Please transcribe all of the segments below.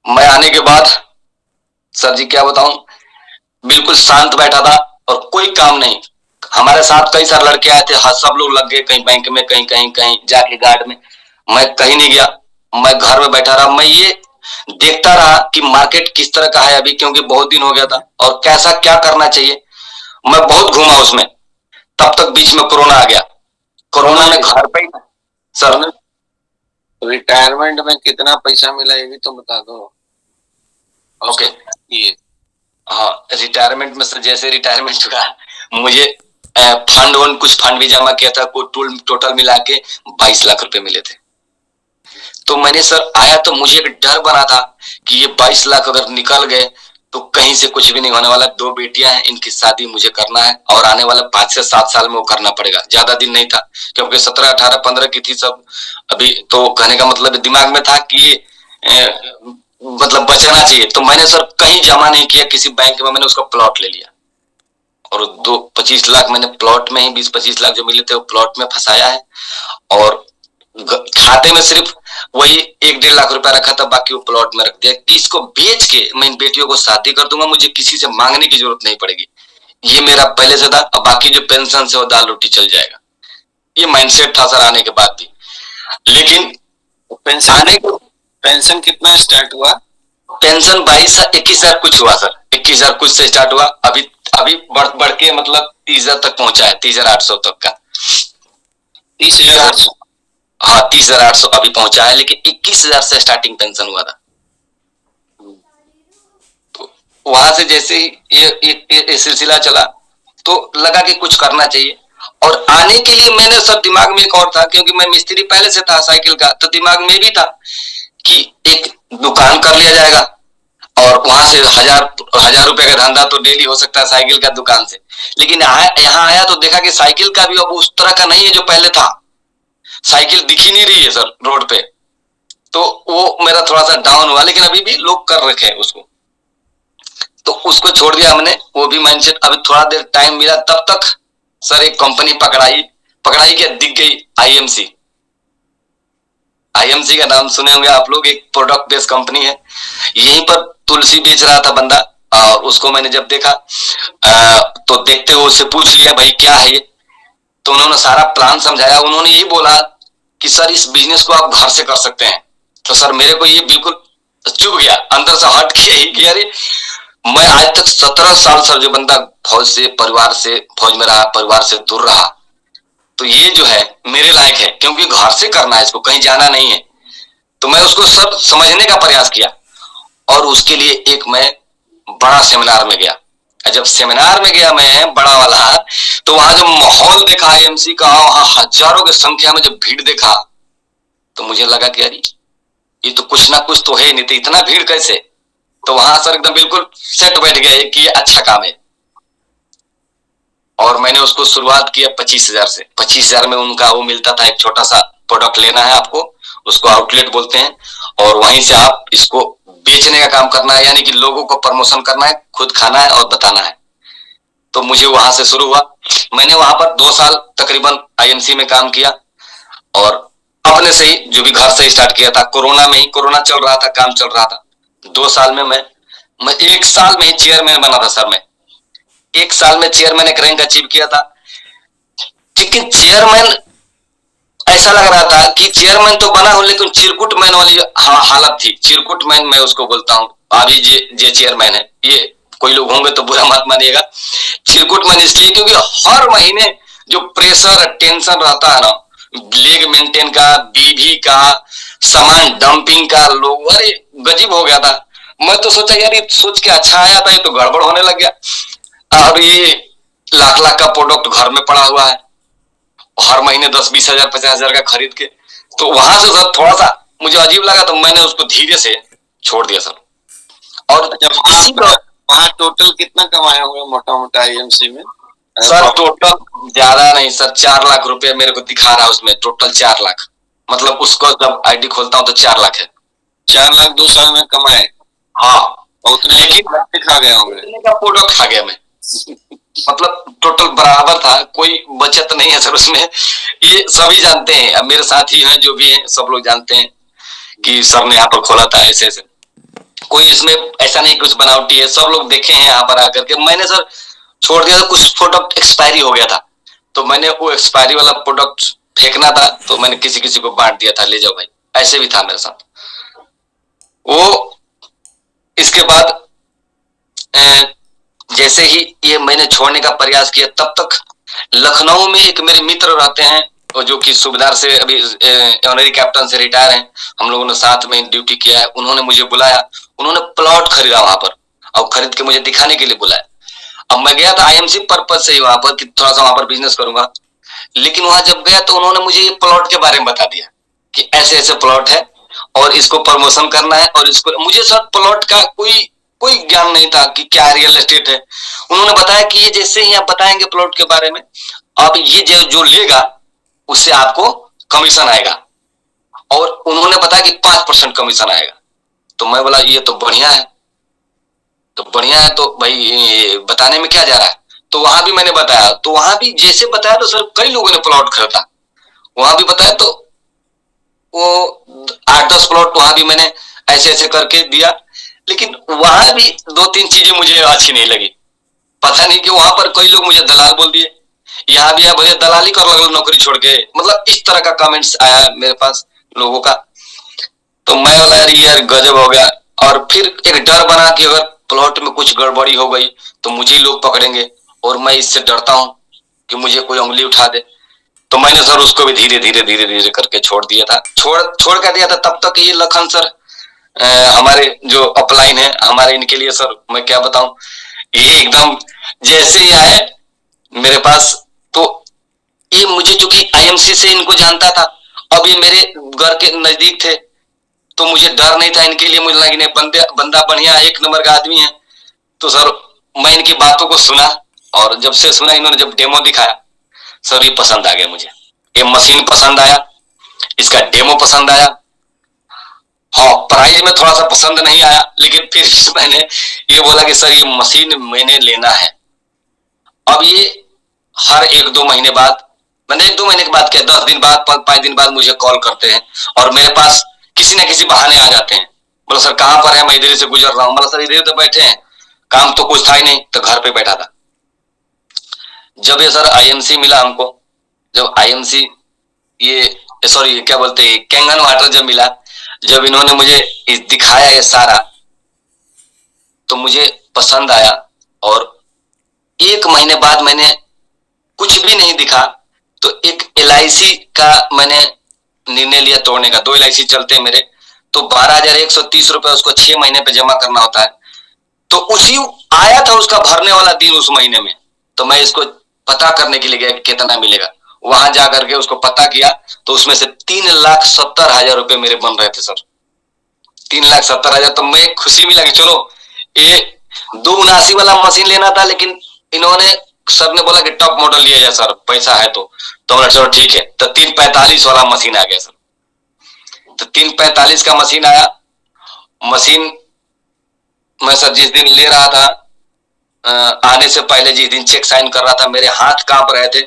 मैं आने के बाद सर जी क्या बताऊं, बिल्कुल शांत बैठा था और कोई काम नहीं। हमारे साथ कई सारे लड़के आए थे, हाँ सब लोग लग गए, कहीं बैंक में, कहीं कहीं कहीं जाके गार्ड में। मैं कहीं नहीं गया, मैं घर में बैठा रहा। मैं ये देखता रहा कि मार्केट किस तरह का है अभी, क्योंकि बहुत दिन हो गया था, और कैसा क्या करना चाहिए। मैं बहुत घूमा उसमें। तब तक बीच में कोरोना आ गया। कोरोना में घर पे सर रिटायरमेंट में कितना पैसा मिला ये भी तो बता दो। ओके ये हाँ, रिटायरमेंट में सर जैसे रिटायरमेंट हुआ, मुझे फंड वन कुछ फंड भी जमा किया था, कुछ टोटल मिला के 22 लाख रुपए मिले थे। तो मैंने सर आया तो मुझे एक डर बना था कि ये 22 लाख अगर निकल गए तो कहीं से कुछ भी नहीं होने वाला। 2 बेटियां हैं, इनकी शादी मुझे करना है और आने वाले 5 से 7 साल में वो करना पड़ेगा। ज्यादा दिन नहीं था, क्योंकि 17, 18, 15 की थी सब। अभी तो कहने का मतलब दिमाग में था कि मतलब बचना चाहिए। तो मैंने सर कहीं जमा नहीं किया किसी बैंक में, मैंने उसका प्लॉट ले लिया और 25 लाख मैंने प्लॉट में ही, 20-25 लाख जो मिले थे वो प्लॉट में फंसाया है। और खाते में सिर्फ वही 1-1.5 लाख रुपया रखा था, बाकी वो प्लॉट में रख दिया कि इसको बेच के मैं इन बेटियों को शादी कर दूंगा, मुझे किसी से मांगने की जरूरत नहीं पड़ेगी। ये मेरा पहले से था, और बाकी जो पेंशन से वो दाल रोटी चल जाएगा। ये माइंडसेट था सर आने के बाद भी। लेकिन पेंशन कितना स्टार्ट हुआ? पेंशन 21,000 कुछ हुआ सर, 21,000 कुछ से स्टार्ट हुआ। अभी अभी बढ़ के मतलब 30,000 तक पहुंचा है, 30,800 तक का। 30,800? हाँ 30,800 अभी पहुंचा है, लेकिन 21,000 से स्टार्टिंग पेंशन हुआ था। तो वहां से जैसे ही ये सिलसिला चला तो लगा कि कुछ करना चाहिए। और आने के लिए मैंने सब दिमाग में एक और था, क्योंकि मैं मिस्त्री पहले से था साइकिल का, तो दिमाग में भी था कि एक दुकान कर लिया जाएगा और वहां से 1,000 रुपए का धंधा तो डेली हो सकता है साइकिल का दुकान से। लेकिन यहाँ आया तो देखा कि साइकिल का भी अब उस तरह का नहीं है जो पहले था। साइकिल दिख ही नहीं रही है सर रोड पे, तो वो मेरा थोड़ा सा डाउन हुआ। लेकिन अभी भी लोग कर रखे हैं उसको, तो उसको छोड़ दिया हमने। वो भी माइंडसेट, अभी थोड़ा देर टाइम मिला तब तक सर एक कंपनी पकड़ाई क्या दिख गई, आईएमसी। आईएमसी का नाम सुने होंगे आप लोग, एक प्रोडक्ट बेस्ड कंपनी है। यहीं पर तुलसी बेच रहा था बंदा, और उसको मैंने जब देखा तो देखते हुए उससे पूछ लिया भाई क्या है ये। तो उन्होंने सारा प्लान समझाया। उन्होंने ये बोला कि सर इस बिजनेस को आप घर से कर सकते हैं। तो सर मेरे को ये बिल्कुल चुभ गया, अंदर से हट के यही कि अरे मैं आज तक 17 साल सर जो बंदा फौज में रहा, परिवार से दूर रहा, तो ये जो है मेरे लायक है, क्योंकि घर से करना है, इसको कहीं जाना नहीं है। तो मैं उसको सब समझने का प्रयास किया और उसके लिए एक मैं बड़ा सेमिनार में गया। जब सेमिनार में गया मैं बड़ा वाला, तो वहां जो माहौल देखा आईएमसी का, वहां हजारों की संख्या में जब भीड़ देखा, तो मुझे लगा कि यार ये तो कुछ ना कुछ तो है, नहीं तो इतना भीड़ कैसे। तो वहां सर एकदम बिल्कुल सेट बैठ गया कि ये अच्छा काम है। और मैंने उसको शुरुआत किया 25,000 से। 25,000 में उनका वो मिलता था, एक छोटा सा प्रोडक्ट लेना है आपको, उसको आउटलेट बोलते हैं, और वहीं से आप इसको बेचने का काम करना है, यानी कि लोगों को प्रमोशन करना है, खुद खाना है और बताना है। तो मुझे वहां से शुरू हुआ। मैंने वहां पर 2 साल तकरीबन आईएमसी में काम किया, और अपने से ही जो भी घर से स्टार्ट किया था। कोरोना में ही, कोरोना चल रहा था, काम चल रहा था। 2 साल में मैं 1 साल में ही चेयरमैन बना था सर। मैं 1 साल में चेयरमैन एक रैंक अचीव किया था। लेकिन चेयरमैन ऐसा लग रहा था कि चेयरमैन तो बना हूं, लेकिन चिरकुट मैन वाली हालत थी। चिरकुट मैन मैं उसको बोलता हूँ। अभी जे चेयरमैन है, ये कोई लोग होंगे तो बुरा मत मानिएगा। चिरकुट मैन इसलिए क्योंकि हर महीने जो प्रेशर टेंशन रहता है ना, लेग मेंटेन का, बीवी का, सामान डंपिंग का, लोग अरे गजीब हो गया था। मैं तो सोचा यार ये सोच के अच्छा आया था, ये तो गड़बड़ होने लग गया। और ये लाख लाख का प्रोडक्ट घर में पड़ा हुआ है, हर महीने 10-20 हजार 50 हजार का खरीद के। तो वहां से सर थोड़ा सा मुझे अजीब लगा, तो मैंने उसको धीरे से छोड़ दिया सर। और जब वहां टोटल कितना कमाए होंगे मोटा मोटा आईएमसी में? सर टोटल ज्यादा नहीं सर, 4 लाख रुपए मेरे को दिखा रहा है उसमें, टोटल 4 लाख। मतलब उसको जब आईडी खोलता हूँ तो 4 लाख है। 4 लाख 2 साल में कमाए? हाँ, उतने लेकिन खा गया होंगे का प्रोडक्ट खा गया मैं। मतलब टोटल बराबर था, कोई बचत नहीं है सर उसमें। ये सभी जानते हैं, अब मेरे साथी हैं जो भी हैं, सब लोग जानते हैं कि सर ने यहाँ पर खोला था ऐसे ऐसे। कोई इसमें ऐसा नहीं कुछ बनावटी है, सब लोग देखे हैं यहाँ पर आकर के। मैंने सर छोड़ दिया था, कुछ प्रोडक्ट एक्सपायरी हो गया था, तो मैंने वो एक्सपायरी वाला प्रोडक्ट फेंकना था, तो मैंने किसी किसी को बांट दिया था, ले जाओ भाई, ऐसे भी था मेरे साथ। वो इसके बाद जैसे ही ये मैंने छोड़ने का प्रयास किया, तब तक लखनऊ में एक मेरे मित्र रहते हैं, जो कि सूबेदार से अभी ऑनरी कैप्टन से रिटायर हैं, हम लोगों ने साथ में ड्यूटी किया है। उन्होंने मुझे बुलाया, उन्होंने प्लॉट खरीदा वहां पर, और खरीद के मुझे दिखाने के लिए बुलाया। अब मैं गया था आईएमसी पर्पज से ही वहां पर, कि थोड़ा सा वहां पर बिजनेस करूंगा, लेकिन वहां जब गया तो उन्होंने मुझे ये प्लॉट के बारे में बता दिया कि ऐसे ऐसे प्लॉट है और इसको प्रमोशन करना है, और इसको, मुझे सर प्लॉट का कोई कोई ज्ञान नहीं था कि क्या रियल एस्टेट है। उन्होंने बताया कि ये जैसे ही आप बताएंगे प्लॉट के बारे में, अब ये जो लेगा उससे आपको कमीशन आएगा, और उन्होंने बताया कि 5% कमीशन आएगा। तो मैं बोला ये तो बढ़िया है, तो बढ़िया है, तो भाई बताने में क्या जा रहा है। तो वहां भी मैंने बताया, तो वहां भी जैसे बताया तो सर कई लोगों ने प्लॉट खरीदा, वहां भी बताया, तो वो 8-10 प्लॉट वहां भी मैंने ऐसे ऐसे करके दिया। लेकिन वहां भी 2-3 चीजें मुझे अच्छी नहीं लगी, पता नहीं कि वहां पर कई लोग मुझे दलाल बोल दिए, यहाँ भी है भैया दलाली कर लगा नौकरी छोड़ के, मतलब इस तरह का कमेंट्स आया मेरे पास लोगों का। तो मैं बोला यार गजब हो गया। और फिर एक डर बना कि अगर प्लॉट में कुछ गड़बड़ी हो गई तो मुझे ही लोग पकड़ेंगे, और मैं इससे डरता हूं कि मुझे कोई उंगली उठा दे। तो मैंने सर उसको भी धीरे धीरे धीरे धीरे करके छोड़ दिया था, छोड़ कर दिया था। तब तक ये लखन सर हमारे जो अपलाइन है हमारे, इनके लिए सर मैं क्या बताऊं, ये एकदम जैसे ही आए मेरे पास, तो ये मुझे चूंकि आईएमसी से इनको जानता था, अब ये मेरे घर के नजदीक थे, तो मुझे डर नहीं था इनके लिए। मुझे लगा बंदा बढ़िया एक नंबर का आदमी है। तो सर मैं इनकी बातों को सुना, और जब से सुना, इन्होंने जब डेमो दिखाया सर, ये पसंद आ गया मुझे, ये मशीन पसंद आया, इसका डेमो पसंद आया। हाँ, प्राइस में थोड़ा सा पसंद नहीं आया, लेकिन फिर मैंने ये बोला कि सर ये मशीन मैंने लेना है। अब ये हर 1-2 महीने बाद, मैंने 1-2 महीने के बाद क्या, 10 दिन बाद, 5 दिन बाद मुझे कॉल करते हैं, और मेरे पास किसी न किसी बहाने आ जाते हैं। बोला सर कहाँ पर है, मैं इधर से गुजर रहा हूँ। बोला सर इधर तो बैठे हैं, काम तो कुछ था ही नहीं, तो घर पे बैठा था। जब ये सर आईएमसी मिला हमको, जब आईएमसी ये सॉरी क्या बोलते हैं कैंगन वाटर जब मिला, जब इन्होंने मुझे दिखाया ये सारा, तो मुझे पसंद आया। और 1 महीने बाद मैंने कुछ भी नहीं दिखा, तो एक LIC का मैंने निर्णय लिया तोड़ने का। 2 LIC चलते हैं मेरे, तो 12,130 रुपए उसको 6 महीने पे जमा करना होता है। तो उसी आया था उसका भरने वाला दिन उस महीने में, तो मैं इसको पता करने के लिए गया कि कितना मिलेगा। वहां जाकर के उसको पता किया, तो उसमें से 3,70,000 रुपए मेरे बन रहे थे सर, 3,70,000। तो मैं खुशी मिला कि चलो ये 279 वाला मशीन लेना था, लेकिन इन्होंने सर ने बोला कि टॉप मॉडल लिया जाए सर, पैसा है तो बोला चलो ठीक है। तो 345 वाला मशीन आ गया सर, तो 345 का मशीन आया। मशीन मैं सर जिस दिन ले रहा था, आने से पहले जिस दिन चेक साइन कर रहा था, मेरे हाथ कांप रहे थे,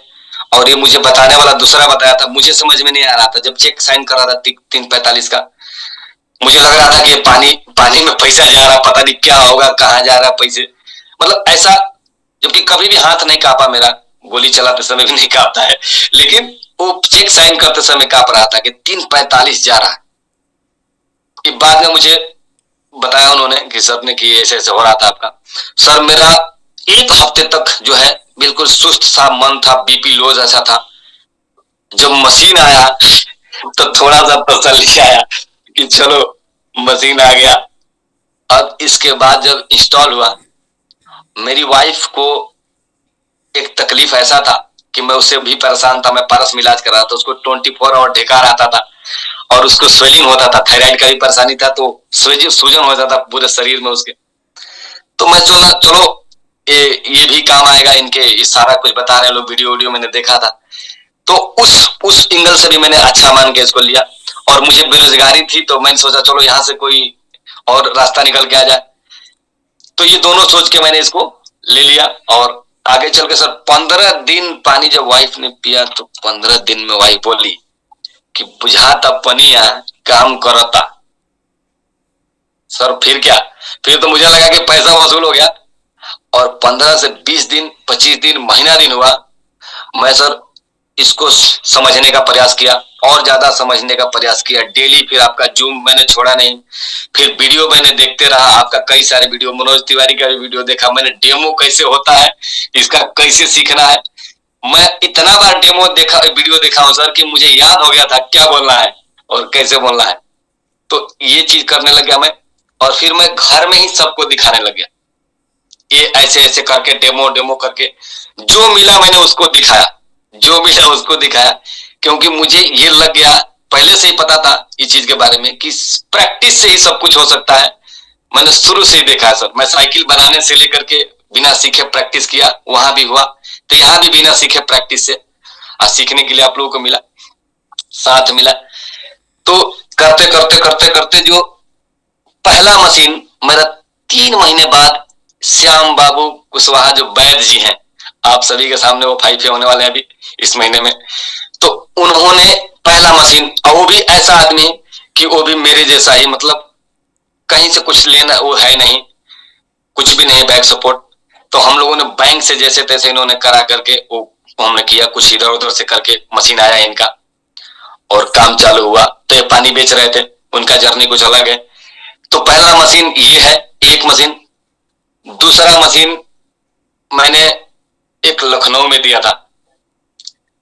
और ये मुझे बताने वाला दूसरा बताया था, मुझे समझ में नहीं आ रहा था। जब चेक साइन कर रहा था 345 का, मुझे लग रहा था कि पानी पानी में पैसा जा रहा, पता नहीं क्या होगा, कहाँ जा रहा पैसे, मतलब ऐसा। जबकि कभी भी हाथ नहीं कांपा मेरा, गोली चलाते समय भी नहीं कांपता है, लेकिन वो चेक साइन करते समय कांप रहा था कि 345 जा रहा है। ये बाद में मुझे बताया उन्होंने कि सर ने कि ऐसे ऐसे हो रहा था आपका। सर मेरा 1 हफ्ते तक जो है बिल्कुल सुस्त सा मन था, बीपी लो जैसा था। जब मशीन आया तो थोड़ा सा तसल्ली आया कि चलो मशीन आ गया। अब इसके बाद जब इंस्टॉल हुआ, मेरी वाइफ को एक तकलीफ ऐसा था कि मैं उससे भी परेशान था। मैं पारस में इलाज कर रहा था, उसको 24 आवर ढेकार आता था, और उसको स्वेलिंग होता था, थायराइड का भी परेशानी था, तो सूजन हो जाता पूरे शरीर में उसके। तो मैं चलो ये भी काम आएगा इनके, ये सारा कुछ बता रहे लोग, वीडियो मैंने देखा था। तो उस एंगल से भी मैंने अच्छा मान के इसको लिया। और मुझे बेरोजगारी थी, तो मैंने सोचा चलो यहाँ से कोई और रास्ता निकल के आ जाए। तो ये दोनों सोच के मैंने इसको ले लिया। और आगे चल के सर 15 दिन पानी जब वाइफ ने पिया, तो 15 दिन में वाइफ बोली कि बुझाता पनिया काम करता। सर सर फिर क्या, फिर तो मुझे लगा कि पैसा वसूल हो गया। और 15 से 20 दिन, 25 दिन, महीना दिन हुआ, मैं सर इसको समझने का प्रयास किया, और ज्यादा समझने का प्रयास किया डेली। फिर आपका जूम मैंने छोड़ा नहीं, फिर वीडियो मैंने देखते रहा, आपका कई सारे वीडियो, मनोज तिवारी का भी वीडियो देखा मैंने, डेमो कैसे होता है, इसका कैसे सीखना है। मैं इतना बार डेमो देखा, वीडियो देखा हूं सर, कि मुझे याद हो गया था क्या बोलना है और कैसे बोलना है। तो ये चीज करने लग गया मैं, और फिर मैं घर में ही सबको दिखाने लग गया, ये ऐसे ऐसे करके डेमो डेमो करके, जो मिला मैंने उसको दिखाया, जो मिला उसको दिखाया। क्योंकि मुझे ये लग गया, पहले से ही पता था इस चीज के बारे में कि प्रैक्टिस से ही सब कुछ हो सकता है। मैंने शुरू से ही देखा है सर, मैं साइकिल बनाने से लेकर के बिना सीखे प्रैक्टिस किया, वहां भी हुआ, तो यहाँ भी बिना सीखे प्रैक्टिस से सीखने के लिए आप लोगों को मिला, साथ मिला। तो करते करते करते करते जो पहला मशीन मेरा 3 महीने बाद, श्याम बाबू कुशवाहा जो वैद्य जी हैं, आप सभी के सामने वो 5 होने वाले हैं अभी इस महीने में, तो उन्होंने पहला मशीन, और वो भी ऐसा आदमी कि वो भी मेरे जैसा ही, मतलब कहीं से कुछ लेना वो है नहीं, कुछ भी नहीं बैक सपोर्ट। तो हम लोगों ने बैंक से जैसे तैसे इन्होंने करा करके वो हमने किया, कुछ इधर उधर से करके मशीन आया इनका, और काम चालू हुआ। तो ये पानी बेच रहे थे, उनका जर्नी कुछ अलग है। तो पहला मशीन ये है, एक मशीन। दूसरा मशीन मैंने एक लखनऊ में दिया था,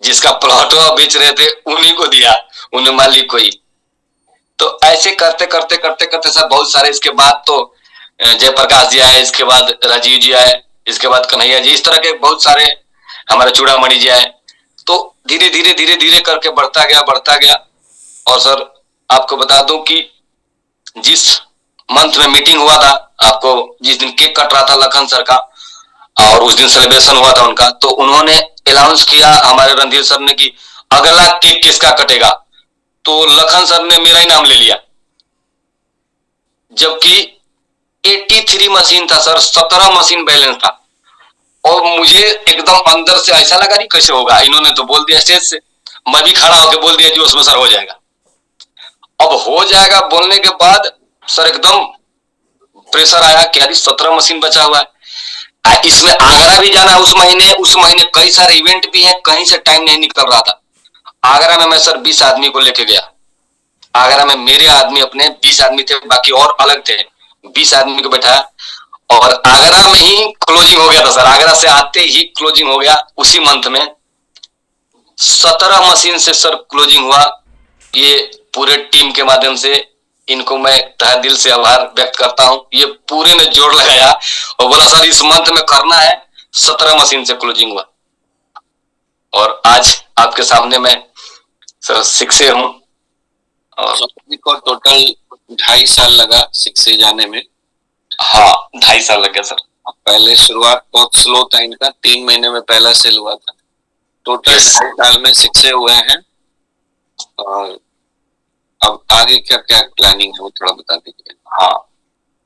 जिसका प्लॉट बेच रहे थे, उन्हीं को दिया, उन्हें मालिक को ही। तो ऐसे करते करते करते करते सर बहुत सारे, इसके बाद तो जयप्रकाश जी आए, इसके बाद राजीव जी आए, इसके बाद कन्हैया जी, इस तरह के बहुत सारे, हमारे चूड़ामणि जी आए। तो धीरे धीरे धीरे धीरे करके बढ़ता गया, बढ़ता गया। और सर आपको बता दूं कि जिस मंथ में मीटिंग हुआ था, आपको जिस दिन केक कट रहा था लखन सर का, और उस दिन सेलिब्रेशन हुआ था उनका, तो उन्होंने अनाउंस किया हमारे रणधीर सर ने कि अगला केक किसका कटेगा, तो लखन सर ने मेरा ही नाम ले लिया। जबकि 83 मशीन था सर, 17 मशीन बैलेंस था, और मुझे एकदम अंदर से ऐसा लगा नहीं कैसे होगा, इन्होंने तो बोल दिया स्टेज से, मैं भी खड़ा होकर बोल दिया जी उसमें सर हो जाएगा। अब हो जाएगा बोलने के बाद सर एकदम प्रेशर आया कि यार 17 मशीन बचा हुआ है, इसमें आगरा भी जाना है उस महीने कई सारे इवेंट भी हैं, कहीं से टाइम नहीं निकल रहा था। आगरा में मैं सर 20 आदमी को लेके गया, आगरा में मेरे आदमी अपने 20 आदमी थे, बाकी और अलग थे, 20 आदमी को बैठाया, और आगरा में ही क्लोजिंग हो गया था सर, आगरा से आते ही क्लोजिंग हो गया उसी मंथ में। 17 मशीन से सर क्लोजिंग हुआ। ये पूरे टीम के माध्यम से इनको मैं तहे दिल से आभार व्यक्त करता हूं, ये पूरे ने जोर लगाया और बोला सर इस मंथ में करना है। 17 मशीन से क्लोजिंग हुआ, और आज आपके सामने मैं सर शिक्षे हूं। और को टोटल 2.5 साल लगा शिक्षे जाने में। हाँ 2.5 साल लग गया सर। पहले शुरुआत बहुत स्लो था इनका, 3 महीने में पहला सेल हुआ था। टोटल 2.5 साल में शिक्षे हुए हैं। और अब आगे क्या क्या प्लानिंग है वो थोड़ा बता दीजिए। हाँ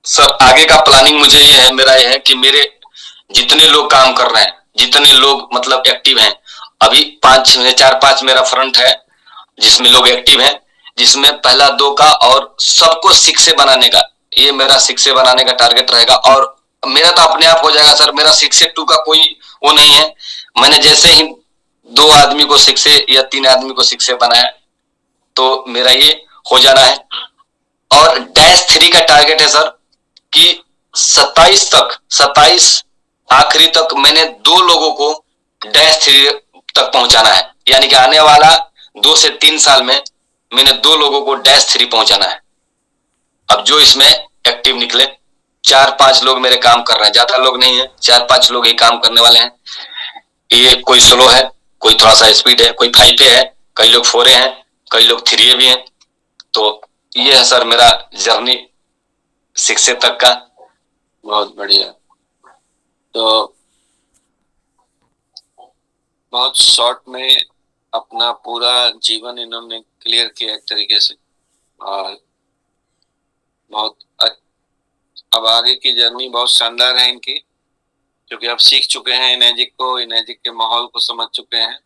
सर आगे का प्लानिंग मुझे ये है, मेरा ये है कि मेरे जितने लोग काम कर रहे हैं, जितने लोग मतलब एक्टिव हैं, अभी 4-5 मेरा फ्रंट है जिसमें लोग एक्टिव हैं, जिसमें पहला 2 का और सबको शिक्षे बनाने का, ये मेरा शिक्षे बनाने का टारगेट रहेगा। और मेरा तो अपने आप हो जाएगा सर, मेरा शिक्षे 2 का कोई वो नहीं है। मैंने जैसे ही 2 आदमी को शिक्षे या 3 आदमी को शिक्षे बनाया तो मेरा ये हो जाना है। और -3 का टारगेट है सर कि 27 आखिरी तक मैंने 2 लोगों को -3 तक पहुंचाना है, यानी कि आने वाला 2 से 3 साल में मैंने 2 लोगों को -3 पहुंचाना है। अब जो इसमें एक्टिव निकले, 4-5 लोग मेरे काम कर रहे हैं, ज्यादा लोग नहीं है, 4-5 लोग ही काम करने वाले हैं। ये कोई स्लो है, कोई थोड़ा सा स्पीड है, कोई 5 है, कई लोग 4 हैं, कई लोग 3 भी हैं। तो ये है सर मेरा जर्नी 6 तक का। बहुत बढ़िया। तो बहुत शॉर्ट में अपना पूरा जीवन इन्होंने क्लियर किया एक तरीके से, और बहुत अब आगे की जर्नी बहुत शानदार है इनकी, क्योंकि अब सीख चुके हैं इनेजिक को, इनेजिक के माहौल को समझ चुके हैं,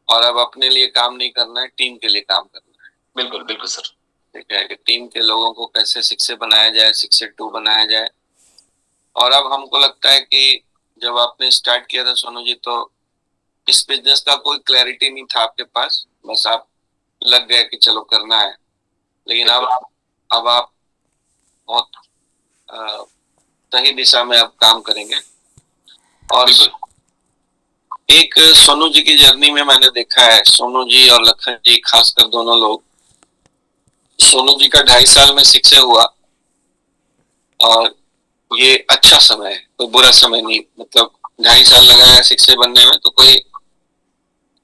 और अब अपने लिए काम नहीं करना है, टीम के लिए काम करना है। बिल्कुल बिल्कुल सर। ठीक है, कि टीम के लोगों को कैसे शिक्षक बनाया जाए, शिक्षक 2 बनाया जाए। और अब हमको लगता है कि जब आपने स्टार्ट किया था सोनू जी, तो इस बिजनेस का कोई क्लैरिटी नहीं था आपके पास, बस आप लग गए कि चलो करना है। लेकिन अब आप बहुत सही दिशा में अब काम करेंगे। और एक सोनू जी की जर्नी में मैंने देखा है, सोनू जी और लखन जी खासकर दोनों लोग, सोनू जी का 2.5 साल में शिक्षक हुआ और ये अच्छा समय है, कोई बुरा समय नहीं। मतलब 2.5 साल लगा है शिक्षक बनने में, तो कोई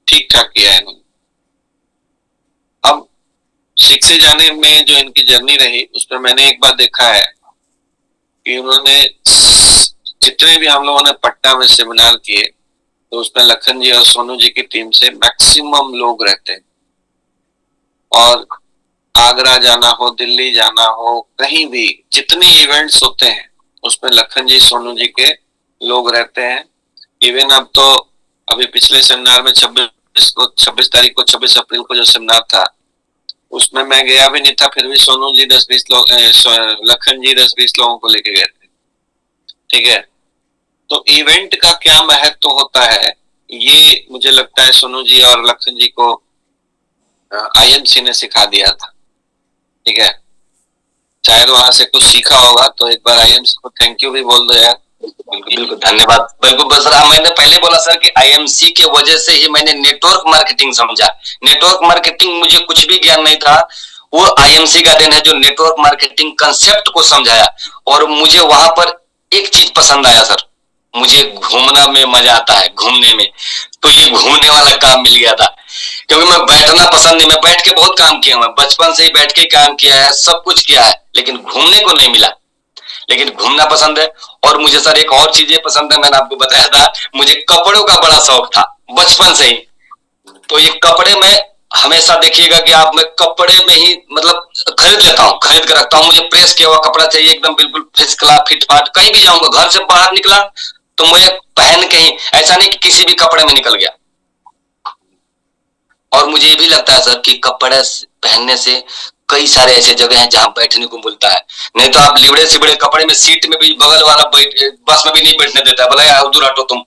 ठीक ठाक किया है इन्होंने। अब शिक्षक जाने में जो इनकी जर्नी रही, उसमें मैंने एक बात देखा है कि उन्होंने जितने भी हम लोगों ने पटना में सेमिनार किए, तो उसमें लखन जी और सोनू जी की टीम से मैक्सिमम लोग रहते हैं। और आगरा जाना हो, दिल्ली जाना हो, कहीं भी जितने इवेंट्स होते हैं उसमें लखन जी सोनू जी के लोग रहते हैं। इवन अब तो अभी पिछले सेमिनार में 26 तारीख को 26 अप्रैल को जो सेमिनार था, उसमें मैं गया भी नहीं था, फिर भी सोनू जी 10-20 लोग, लखन जी 10-20 लोगों को लेके गए थे। ठीक है, तो इवेंट का क्या महत्व होता है, ये मुझे लगता है सोनू जी और लखन जी को आईएमसी ने सिखा दिया था। ठीक है, शायद वहां से कुछ सीखा होगा, तो एक बार आईएमसी को थैंक यू भी बोल दो यार। बिल्कुल धन्यवाद। बिल्कुल सर, मैंने पहले बोला सर कि आईएमसी के वजह से ही मैंने नेटवर्क मार्केटिंग समझा। नेटवर्क मार्केटिंग मुझे कुछ भी ज्ञान नहीं था, वो आईएमसी का देन है जो नेटवर्क मार्केटिंग कंसेप्ट को समझाया। और मुझे वहां पर एक चीज पसंद आया सर, मुझे घूमना में मजा आता है, घूमने में। तो ये घूमने वाला काम मिल गया था, क्योंकि मैं बैठना पसंद नहीं, मैं बैठ के बहुत काम किया हूं, बचपन से ही बैठ के काम किया है, सब कुछ किया है, लेकिन घूमने को नहीं मिला। लेकिन घूमना पसंद है। और मुझे सर एक और चीजें पसंद है, मैंने आपको बताया था, मुझे कपड़ों का बड़ा शौक था बचपन से ही। तो ये कपड़े में हमेशा देखिएगा कि आप, मैं कपड़े में ही मतलब खरीद लेता हूँ, खरीद कर रखता हूँ। मुझे प्रेस किया हुआ कपड़ा चाहिए, एकदम बिल्कुल फिसकला फिट फाट। कहीं भी जाऊंगा, घर से बाहर निकला तो मुझे पहन के ही, ऐसा नहीं कि किसी भी कपड़े में निकल गया। और मुझे ये भी लगता है सर कि कपड़े पहनने से कई सारे ऐसे जगह हैं जहां बैठने को मिलता है। नहीं तो आप लिबड़े से बड़े कपड़े में सीट में भी बगल वाला बस में भी नहीं बैठने देता, बोला यार दूर हटो तुम।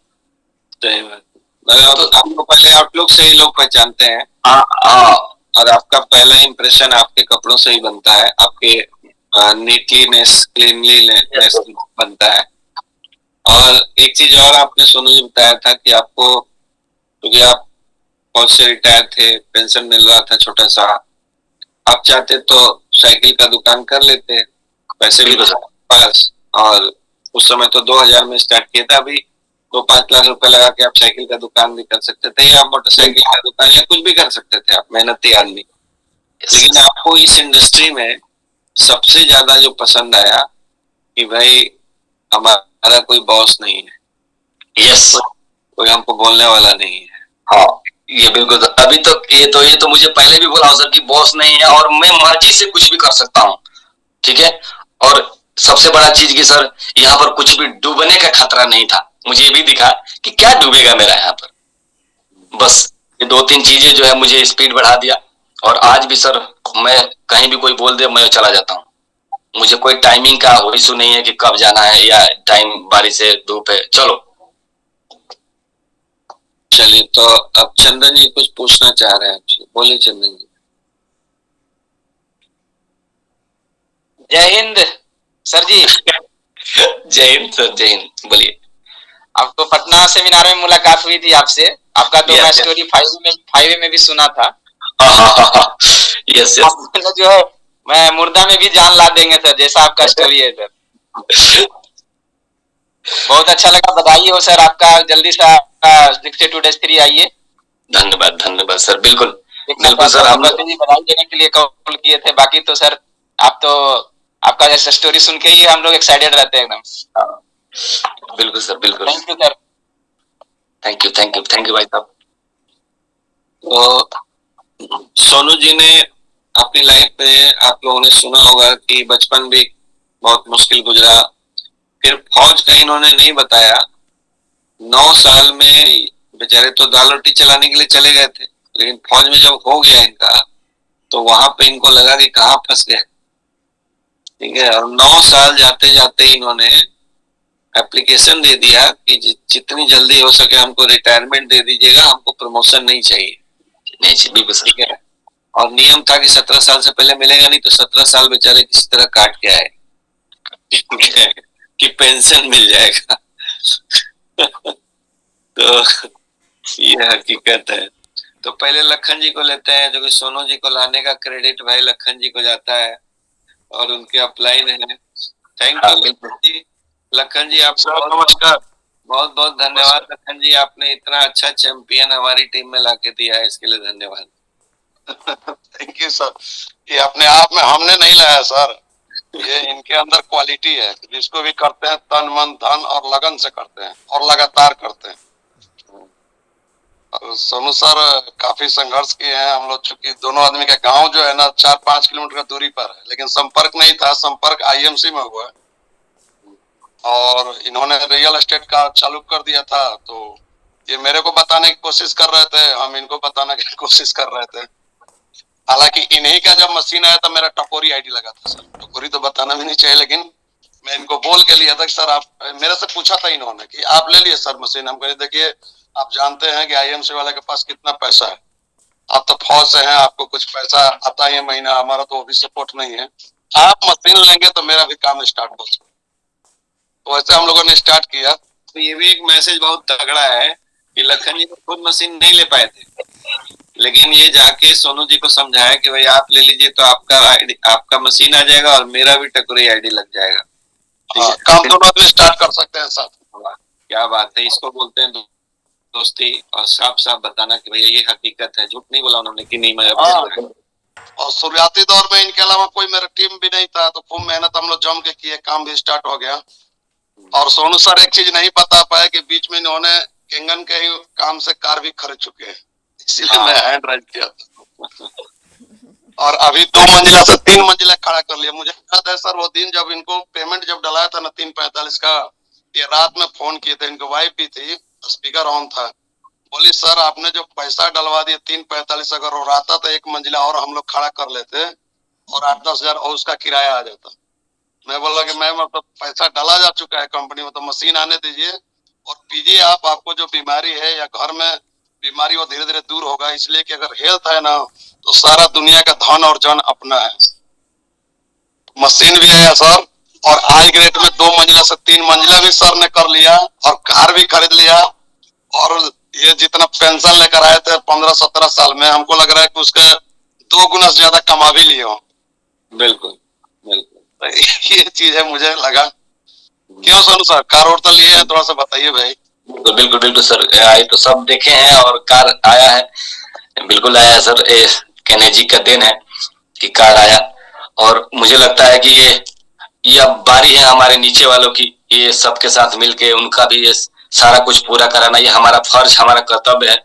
सही बात। तो आपको पहले आउटलुक से ही लोग पहचानते हैं। और आपका पहला इंप्रेशन आपके कपड़ों से ही बनता है, आपके नीटलीनेस, क्लीनलीनेस बनता है। और एक चीज और आपने सोनू जी बताया था कि आपको, क्योंकि आप फौज से रिटायर थे, पेंशन मिल रहा था छोटा सा, आप चाहते तो साइकिल का दुकान कर लेते, पैसे भी पास। और उस समय तो 2000 में स्टार्ट किया था, अभी 2-5 लाख रुपए लगा के आप साइकिल का दुकान भी कर सकते थे, या मोटरसाइकिल का दुकान, या कुछ भी कर सकते थे, आप मेहनती आदमी। लेकिन आपको इस इंडस्ट्री में सबसे ज्यादा जो पसंद आया कि भाई हमारा कोई बॉस नहीं है, यस, कोई हमको बोलने वाला नहीं है। हाँ, ये बिल्कुल। अभी तो ये तो मुझे पहले भी बोला सर कि बॉस नहीं है और मैं मर्जी से कुछ भी कर सकता हूँ। ठीक है, और सबसे बड़ा चीज की सर, यहाँ पर कुछ भी डूबने का खतरा नहीं था। मुझे ये भी दिखा कि क्या डूबेगा मेरा यहाँ पर। बस ये 2-3 चीजें जो है मुझे स्पीड बढ़ा दिया। और आज भी सर मैं कहीं भी कोई बोल दे, मैं चला जाता हूँ। मुझे कोई टाइमिंग का इशू नहीं है कि कब जाना है या टाइम, बारिश है, धूप है, चलो। चलिए, तो अब चंदन जी कुछ पूछना चाह रहे हैं आपसे, बोलिए चंदन जी। जय हिंद सर जी। जय हिंद सर, जय हिंद, बोलिए। आपको पटना सेमिनार में मुलाकात हुई थी आपसे, आपका तो मैं स्टोरी 5 में भी सुना था। Yes yes. जो है मैं मुर्दा में भी जान ला देंगे सर, जैसा आपका स्टोरी है सर। बहुत अच्छा लगा, बधाई हो सर आपका। जल्दी से 62-3 आइए। धन्यवाद धन्यवाद सर, बिल्कुल बिल्कुल सर। हम बधाई देने के लिए कॉल किए थे, बाकी तो सर आप तो, आपका जैसा स्टोरी सुन के ही हम लोग एक्साइटेड रहते हैं एकदम। बिल्कुल सर, बिल्कुल। Thank you sir. Thank you भाई साहब। तो सोनू जी ने अपनी लाइफ में, आप लोगों ने सुना होगा कि बचपन भी बहुत मुश्किल गुजरा, फिर फौज का इन्होंने नहीं बताया। 9 साल में बेचारे तो दाल रोटी चलाने के लिए चले गए थे, लेकिन फौज में जब हो गया इनका, तो वहां पे इनको लगा कि कहाँ फंस गए, ठीक है। और 9 साल जाते जाते इन्होंने एप्लीकेशन दे दिया कि जितनी जल्दी हो सके हमको रिटायरमेंट दे दीजिएगा, हमको प्रमोशन नहीं चाहिए। नहीं बिल्कुल सर। ठीक है। और नियम था कि 17 साल से पहले मिलेगा नहीं, तो 17 साल बेचारे किसी तरह काट के आए कि पेंशन मिल जाएगा तो ये हकीकत है। तो पहले लखन जी को लेते हैं, जो कि सोनू जी को लाने का क्रेडिट भाई लखन जी को जाता है, और उनके अपलाइन है। थैंक यू जी लखन जी, आप नमस्कार। बहुत बहुत धन्यवाद लखन जी, आपने इतना अच्छा चैंपियन हमारी टीम में लाके दिया है, इसके लिए धन्यवाद। Thank you sir. ये अपने आप में हमने नहीं लाया सर, ये इनके अंदर क्वालिटी है, जिसको भी करते हैं तन मन धन और लगन से करते हैं और लगातार करते हैं। और सोनू सर काफी संघर्ष किए हैं हम लोग, चूंकि दोनों आदमी का गांव जो है ना 4-5 किलोमीटर की दूरी पर है, लेकिन संपर्क नहीं था। संपर्क आईएमसी में हुआ और इन्होंने रियल एस्टेट का चालू कर दिया था, तो ये मेरे को बताने की कोशिश कर रहे थे, हम इनको बताने की कोशिश कर रहे थे। हालांकि इन्हीं का जब मशीन आया था मेरा टकोरी आईडी लगा था सर। टकोरी तो बताना भी नहीं चाहिए, लेकिन मैं इनको बोल के लिया था कि सर आप, मेरे से पूछा था इन्होंने कि आप ले लिए सर मशीन। हम कहे देखिए आप जानते हैं कि आईएमसी वाले के पास कितना पैसा है, आप तो फौज से हैं, आपको कुछ पैसा आता ही है महीना, हमारा तो भी सपोर्ट नहीं है, आप मशीन लेंगे तो मेरा भी काम स्टार्ट हो सकता। तो वैसे हम लोगों ने स्टार्ट किया। तो ये भी एक मैसेज बहुत तगड़ा है कि लखन जी खुद मशीन नहीं ले पाए थे, लेकिन ये जाके सोनू जी को समझाया कि भाई आप ले लीजिए तो आपका मशीन आ जाएगा और मेरा भी टकोरी आईडी लग जाएगा। काम दोनों आदमी स्टार्ट कर सकते हैं साथ। क्या बात है, इसको बोलते हैं दोस्ती, और साफ साफ बताना कि भैया ये हकीकत है, झूठ नहीं बोला उन्होंने कि नहीं मैं। और शुरुआती दौर में इनके अलावा कोई मेरा टीम भी नहीं था, तो खूब मेहनत हम लोग जम के किए, काम भी स्टार्ट हो गया। और सोनू सर एक चीज नहीं बता पाए कि बीच में इन्होंने किंगन के ही काम से कार भी खरीद चुके हैं, इसीलिए मैं हैंड ड्राइव किया था। और अभी 2 मंजिला से 3 मंजिला खड़ा कर लिया। मुझे याद है सर वो दिन जब इनको पेमेंट जब डलाया था ना 3:45 का, ये रात में फोन किए थे, इनकी वाइफ भी थी, स्पीकर ऑन था, बोली सर आपने जो पैसा डलवा दिया 3:45, अगर वो रहता तो 1 मंजिला और हम लोग खड़ा कर लेते और 8-10 हजार और उसका किराया आ जाता। मैं बोला कि मैम अब तो पैसा डाला जा चुका है कंपनी में, तो मशीन आने दीजिए और पीजिए आप, आपको जो बीमारी है या घर में बीमारी वो धीरे धीरे दूर होगा। इसलिए कि अगर हेल्थ है ना तो सारा दुनिया का धन और जन अपना है। मशीन भी है सर, और हाई ग्रेड में 2 मंजिला से 3 मंजिला भी सर ने कर लिया और कार भी खरीद लिया। और ये जितना पेंशन लेकर आए थे 15-17 साल में, हमको लग रहा है कि उसके 2 गुना से ज्यादा कमा भी लिए हो। बिल्कुल बिल्कुल ये चीज है, मुझे लगा। क्यों सोनू सर कार और तो लिए हैं, थोड़ा सा बताइए भाई। बिल्कुल बिल्कुल सर, आए तो सब देखे हैं और कार आया है, बिल्कुल आया है सर। कैनेजी का दिन है कि कार आया, और मुझे लगता है कि ये अब बारी है हमारे नीचे वालों की, ये सबके साथ मिलके उनका भी ये सारा कुछ पूरा कराना, ये हमारा फर्ज, हमारा कर्तव्य है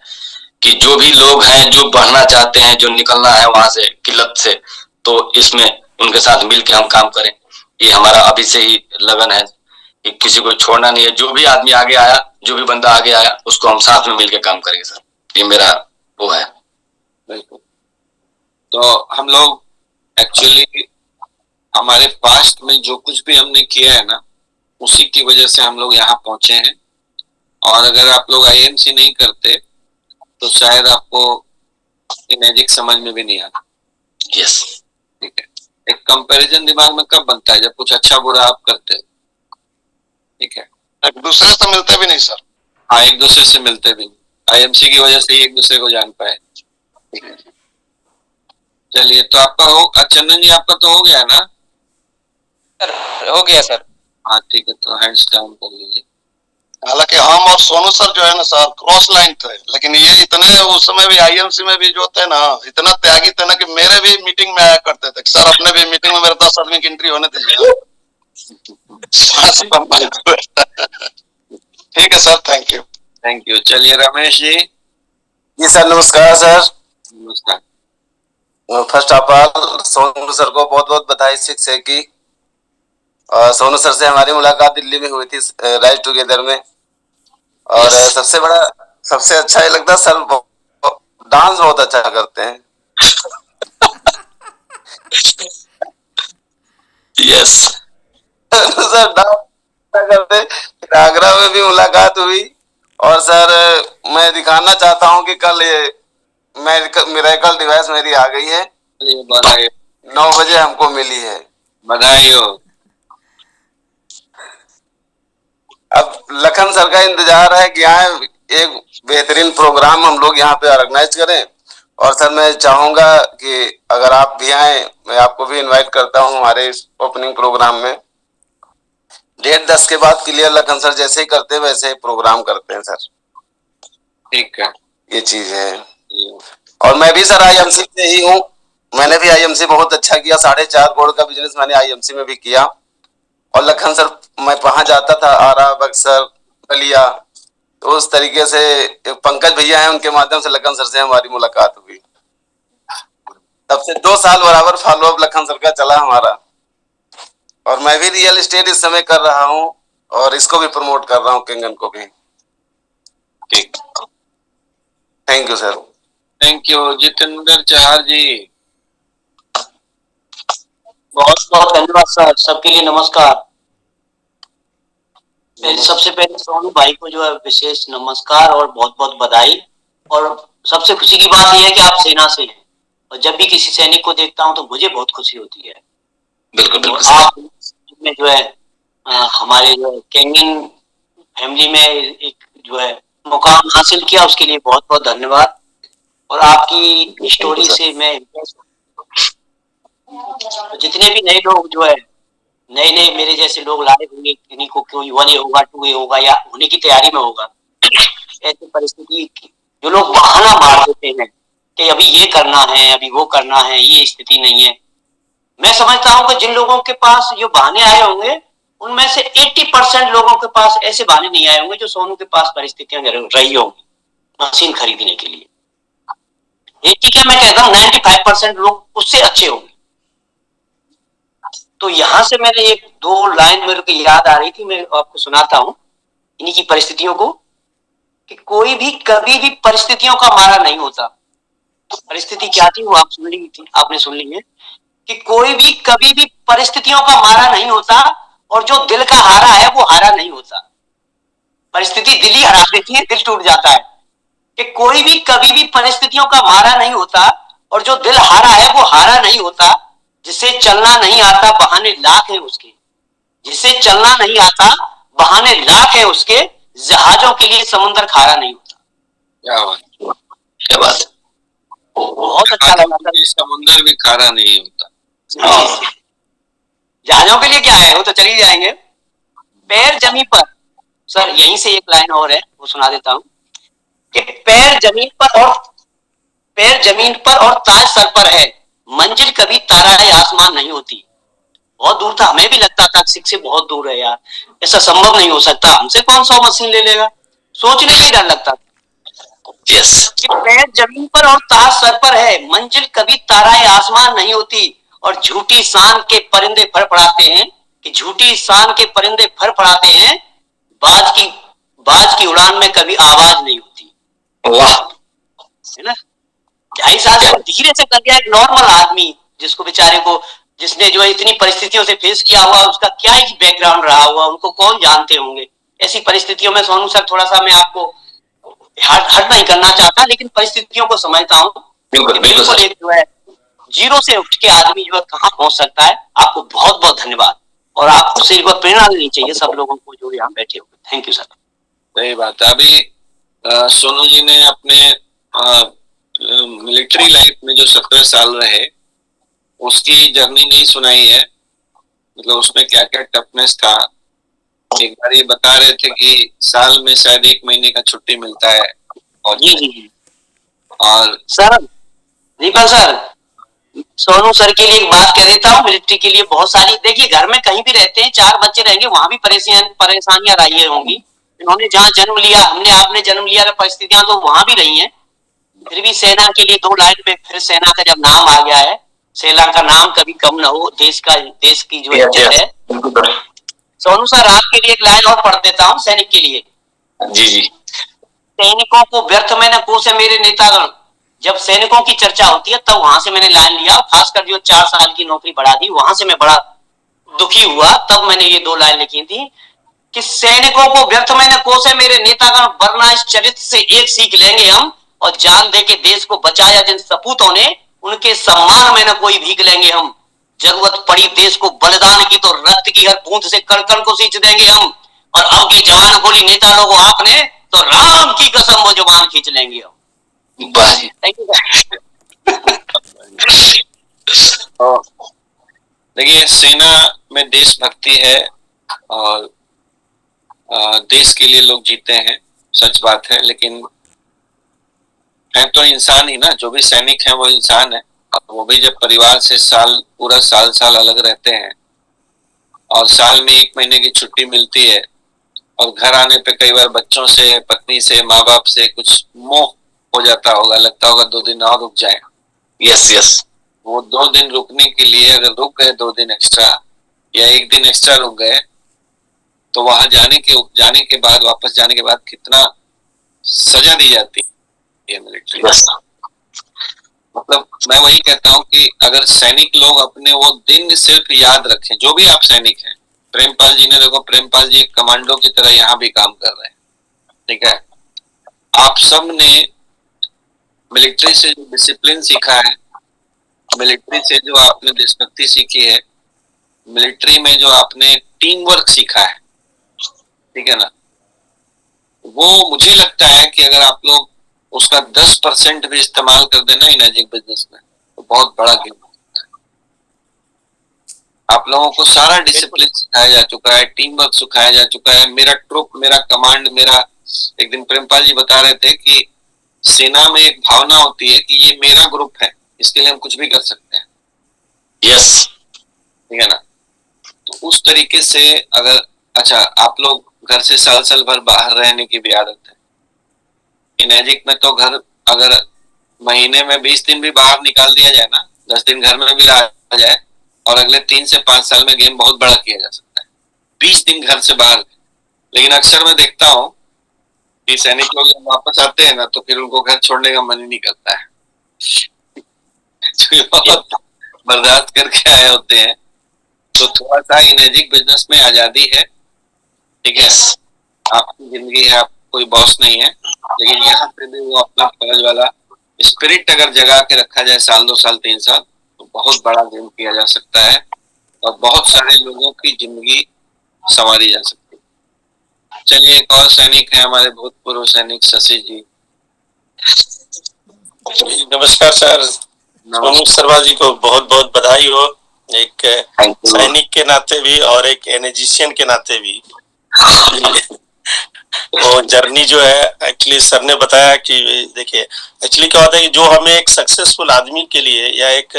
कि जो भी लोग हैं जो बढ़ना चाहते हैं, जो निकलना है वहां से किल्लत से, तो इसमें उनके साथ मिलके हम काम करें। ये हमारा अभी से ही लगन है कि किसी को छोड़ना नहीं है। जो भी आदमी आगे आया, जो भी बंदा आगे आया, उसको हम साथ में मिलके काम करेंगे सर, ये मेरा वो है। बिल्कुल। तो हम लोग एक्चुअली हमारे पास्ट में जो कुछ भी हमने किया है ना, उसी की वजह से हम लोग यहाँ पहुंचे हैं। और अगर आप लोग आईएमसी नहीं करते तो शायद आपको मैजिक समझ में भी नहीं आता। यस, ठीक है। एक कंपैरिजन दिमाग में कब बनता है, जब कुछ अच्छा बुरा आप करते हो। ठीक है। एक दूसरे से मिलते भी नहीं सर। हाँ, एक दूसरे से मिलते भी नहीं, आईएमसी की वजह से ही एक दूसरे को जान पाए। ठीक है। चलिए, तो आपका चंदन जी आपका तो हो गया ना सर? हो गया सर। हाँ ठीक है, तो हैंड्स डाउन कर लीजिए। हालांकि हम और सोनू सर जो है ना सर क्रॉस लाइन थे, लेकिन ये इतने उस समय भी आईएमसी में भी जो थे ना, इतना त्यागी थे ना कि मेरे भी मीटिंग में आया करते थे। सर अपने भी मीटिंग में मेरे 10 आदमी की एंट्री होने दीजिए। ठीक है sir, thank you. Thank you. चलिए रमेश जी। जी सर, नमस्कार सर। नमस्कार। First of all Sonu sir को बहुत बहुत बधाई शिक्षक की। सोनू सर से हमारी मुलाकात दिल्ली में हुई थी राइज टुगेदर में, और सबसे अच्छा ये लगता है सर डांस बहुत अच्छा करते हैं। यस सर करते फिर आगरा में भी मुलाकात हुई। और सर मैं दिखाना चाहता हूँ कि कल ये मिरेकल डिवाइस मेरी आ गई है, बधाई 9 बजे हमको मिली है। बधाई हो। अब लखन सर का इंतजार है कि आए, एक बेहतरीन प्रोग्राम हम लोग यहाँ पे ऑर्गेनाइज करें। और सर मैं चाहूंगा कि अगर आप भी आए, मैं आपको भी इनवाइट करता हूँ हमारे इस ओपनिंग प्रोग्राम में। डेट 10 के बाद क्लियर लखन सर जैसे ही करते हैं वैसे ही प्रोग्राम करते हैं सर। ठीक है, ये चीज है। और मैं भी सर आईएमसी से ही हूँ, मैंने भी आईएमसी बहुत अच्छा किया, 4.5 करोड़ का बिजनेस मैंने आईएमसी में भी किया। और लखन सर मैं वहां जाता था, आरा, बक्सर, बलिया, तो उस तरीके से एक पंकज भैया हैं, उनके माध्यम से लखन सर से हमारी मुलाकात हुई। तब से 2 साल बराबर फॉलोअप लखन सर का चला हमारा। और मैं भी रियल एस्टेट इस समय कर रहा हूँ और इसको भी प्रमोट कर रहा हूँ, किंगन को भी। ठीक, thank you sir. Thank you. Jitendra चार जी, बहुत बहुत धन्यवाद सर, सबके लिए नमस्कार। सबसे पहले सोनू भाई को जो है विशेष नमस्कार और बहुत बहुत बधाई। और सबसे खुशी की बात यह है कि आप सेना से हैं, और जब भी किसी सैनिक को देखता हूं तो मुझे बहुत खुशी होती है। बिल्कुल तो बिल्कुल आप में जो है हमारे जो केंगन फैमिली में एक जो है मुकाम हासिल किया, उसके लिए बहुत बहुत धन्यवाद। और आपकी स्टोरी से मैं जितने भी नए लोग जो है नए नए मेरे जैसे लोग लाए होंगे, किन्हीं को कोई 1A होगा, 2A होगा या होने की तैयारी में होगा, ऐसी परिस्थिति जो लोग बहाना मार देते हैं कि अभी ये करना है, अभी वो करना है, ये स्थिति नहीं है। मैं समझता हूं कि जिन लोगों के पास जो बहाने आए होंगे उनमें से 80% लोगों के पास ऐसे बहाने नहीं आए होंगे जो सोनू के पास परिस्थितियां रही होंगी मशीन खरीदने के लिए। 80 क्या मैं कहता हूँ 95% लोग उससे अच्छे होंगे। तो यहां से मैंने एक 2 लाइन मेरे को याद आ रही थी, मैं आपको सुनाता हूं इन्हीं की परिस्थितियों को। कि कोई भी कभी भी परिस्थितियों का मारा नहीं होता। परिस्थिति क्या थी वो आप सुन ली थी, आपने सुन ली है कि कोई भी कभी भी परिस्थितियों का मारा नहीं होता, और जो दिल का हारा है वो हारा नहीं होता। परिस्थिति दिल ही हरा देती है, दिल टूट जाता है। कि कोई भी कभी भी परिस्थितियों का मारा नहीं होता, और जो दिल हारा है वो हारा नहीं होता। जिसे चलना नहीं आता बहाने लाख है उसके, जिसे चलना नहीं आता बहाने लाख है उसके, जहाजों के लिए समुद्र खारा नहीं होता। क्या बात, क्या बात। बहुत अच्छा लगा सर। समुद्र भी खारा नहीं होता। जहाजों के लिए क्या है, वो तो चली जाएंगे। पैर जमीन पर, सर यहीं से एक लाइन और है वो सुना देता हूं कि पैर जमीन पर और ताज सर पर है, मंजिल कभी तारा है आसमान नहीं होती। बहुत दूर था, हमें भी लगता था से बहुत दूर है यार, ऐसा संभव नहीं हो सकता, हमसे कौन 100 मशीन ले लेगा, सोचने में ही डर लगता था। यस कि पैर जमीन पर और ताज सर पर है, मंजिल कभी तारा है आसमान नहीं होती। और झूठी शान के परिंदे फड़फड़ाते हैं, कि झूठी शान के परिंदे फड़फड़ाते हैं, बाज की उड़ान में कभी आवाज नहीं होती। वाह, है ना। 2.5 साल से धीरे से कर गया एक नॉर्मल आदमी, जिसको बेचारे को, जिसने जो है इतनी परिस्थितियों से फेस किया हुआ, उसका क्या ही बैकग्राउंड रहा हुआ, उनको कौन जानते होंगे। ऐसी परिस्थितियों में सोनू सर थोड़ा सा मैं आपको हट नहीं करना चाहता, लेकिन परिस्थितियों को समझता हूँ। बिल्कुल एक जो है जीरो से उठ के आदमी जो है कहाँ पहुंच सकता है। आपको बहुत बहुत धन्यवाद, और आपसे एक बार प्रेरणा लेनी चाहिए सब लोगों को जो यहाँ बैठे हुए। Thank you sir. सही बात है। अभी सोनू जी ने अपने मिलिट्री लाइफ में जो 17 साल रहे उसकी जर्नी नहीं सुनाई है, मतलब उसमें क्या क्या टफनेस था। एक बार ये बता रहे थे कि साल में शायद 1 महीने का छुट्टी मिलता है। और जी और सर, दीपक सर, सोनू सर के लिए एक बात कह देता हूँ। मिलिट्री के लिए बहुत सारी, देखिए घर में कहीं भी रहते हैं, 4 बच्चे रहेंगे, वहां भी परेशानियां रही होंगी। इन्होंने जहाँ जन्म लिया, आपने जन्म लिया, परिस्थितियां तो वहां भी रही हैं। फिर भी सेना के लिए 2 लाइन में, फिर सेना का जब नाम आ गया है, सेना का नाम कभी कम ना हो, देश की जो इज्जत है। सोनू सर आपके लिए एक लाइन और पढ़ देता हूँ सैनिक के लिए। जी जी। सैनिकों को व्यर्थ में न कोसे मेरे नेतागण, जब सैनिकों की चर्चा होती है तब वहां से मैंने लाइन लिया, खासकर जो 4 साल की नौकरी बढ़ा दी वहां से मैं बड़ा दुखी हुआ, तब मैंने ये 2 लाइन लिखी थी कि सैनिकों को व्यर्थ में न कोसे मेरे नेतागण, वरना इस चरित्र से एक सीख लेंगे हम, और जान दे के देश को बचाया जिन सपूतों ने, उनके सम्मान में न कोई भीग लेंगे हम। जरूरत पड़ी देश को बलिदान की तो रक्त की हर बूंद से कण कण को सींच देंगे हम, और अब की जवान गोली नेता लोगों आपने तो राम की कसम वो जुबान खींच लेंगे हम। थैंक यू तो देखिए, सेना में देशभक्ति है और देश के लिए लोग जीते हैं, सच बात है, लेकिन है तो इंसान ही ना, जो भी सैनिक है वो इंसान है। वो भी जब परिवार से पूरा साल अलग रहते हैं और साल में 1 महीने की छुट्टी मिलती है और घर आने पे कई बार बच्चों से, पत्नी से, माँ बाप से कुछ मोह हो जाता होगा, लगता होगा 2 दिन और रुक जाए। यस वो 2 दिन रुकने के लिए अगर रुक गए 2 दिन एक्स्ट्रा या 1 दिन एक्स्ट्रा रुक गए तो वहां जाने के बाद, वापस जाने के बाद कितना सजा दी जाती है मिलिट्री। मतलब मैं वही कहता हूँ कि अगर सैनिक लोग अपने वो दिन सिर्फ याद रखें, जो भी आप सैनिक हैं, प्रेमपाल जी ने देखो, प्रेमपाल जी एक कमांडो की तरह यहाँ भी काम कर रहे हैं, ठीक है। आप सब ने मिलिट्री से जो डिसिप्लिन सीखा है, मिलिट्री से जो आपने देशभक्ति सीखी है, मिलिट्री में जो आपने टीम वर्क सीखा है, ठीक है ना, वो मुझे लगता है कि अगर आप लोग उसका 10% भी इस्तेमाल कर देना इनर्जिक बिजनेस में तो बहुत बड़ा गेम है। आप लोगों को सारा डिसिप्लिन सिखाया जा चुका है, टीम वर्क सिखाया जा चुका है, मेरा ट्रुप, मेरा कमांड, मेरा, एक दिन प्रेमपाल जी बता रहे थे कि सेना में एक भावना होती है कि ये मेरा ग्रुप है, इसके लिए हम कुछ भी कर सकते हैं। यस, ठीक है ना। तो उस तरीके से अगर, अच्छा, आप लोग घर से साल भर बाहर रहने की भी आदत है। इनर्जिक में तो घर अगर महीने में 20 दिन भी बाहर निकाल दिया जाए ना, 10 दिन घर में भी ला जाए और अगले 3 से 5 साल में गेम बहुत बड़ा किया जा सकता है, 20 दिन घर से बाहर। लेकिन अक्सर मैं देखता हूँ कि सैनिक लोग जब वापस आते हैं ना तो फिर उनको घर छोड़ने का मन ही नहीं करता है बर्दाश्त करके आए होते हैं। तो थोड़ा सा इनर्जिक बिजनेस में आजादी है, ठीक है, आपकी जिंदगी है, आप कोई बॉस नहीं है, लेकिन यहाँ पे भी वो अपना फौज वाला स्पिरिट अगर जगा के रखा जाए 1 साल 2 साल 3 साल तो बहुत बड़ा गेम किया जा सकता है और बहुत सारे लोगों की जिंदगी संवारी जा सकती है। चलिए, एक और सैनिक है हमारे भूतपूर्व सैनिक शशि जी। नमस्कार सर, सोनू शर्मा जी को बहुत बहुत बधाई हो, एक सैनिक के नाते भी और एक एनर्जिशियन के नाते भी। वो जर्नी जो है, एक्चुअली सर ने बताया कि देखिए एक्चुअली क्या होता है कि जो हमें एक सक्सेसफुल आदमी के लिए या एक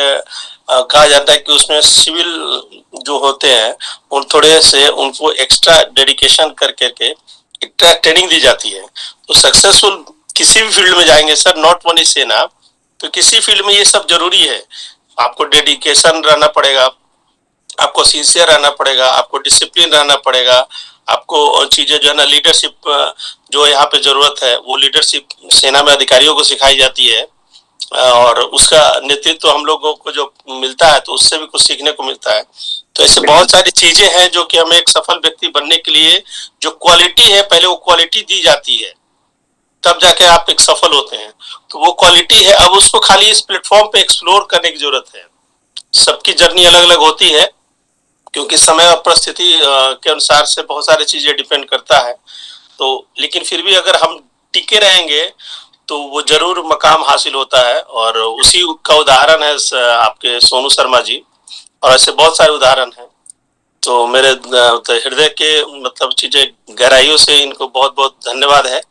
कहा जाता है कि उसमें सिविल जो होते हैं उन थोड़े से उनको एक्स्ट्रा डेडिकेशन करके एक्स्ट्रा ट्रेनिंग दी जाती है। तो सक्सेसफुल किसी भी फील्ड में जाएंगे सर, नॉट ओनली सेना, तो किसी फील्ड में ये सब जरूरी है। आपको डेडिकेशन रहना पड़ेगा, आपको सिंसियर रहना पड़ेगा, आपको डिसिप्लिन रहना पड़ेगा, आपको चीजें जो है ना, लीडरशिप जो यहाँ पे जरूरत है वो लीडरशिप सेना में अधिकारियों को सिखाई जाती है और उसका नेतृत्व हम लोगों को जो मिलता है तो उससे भी कुछ सीखने को मिलता है। तो ऐसे बहुत सारी चीजें हैं जो कि हमें एक सफल व्यक्ति बनने के लिए जो क्वालिटी है, पहले वो क्वालिटी दी जाती है, तब जाके आप एक सफल होते हैं। तो वो क्वालिटी है, अब उसको खाली इस प्लेटफॉर्म पे एक्सप्लोर करने की जरूरत है। सबकी जर्नी अलग अलग होती है क्योंकि समय और परिस्थिति के अनुसार से बहुत सारी चीजें डिपेंड करता है। तो लेकिन फिर भी अगर हम टिके रहेंगे तो वो जरूर मकाम हासिल होता है और उसी का उदाहरण है आपके सोनू शर्मा जी, और ऐसे बहुत सारे उदाहरण हैं। तो मेरे हृदय के मतलब चीजें गहराइयों से इनको बहुत बहुत धन्यवाद है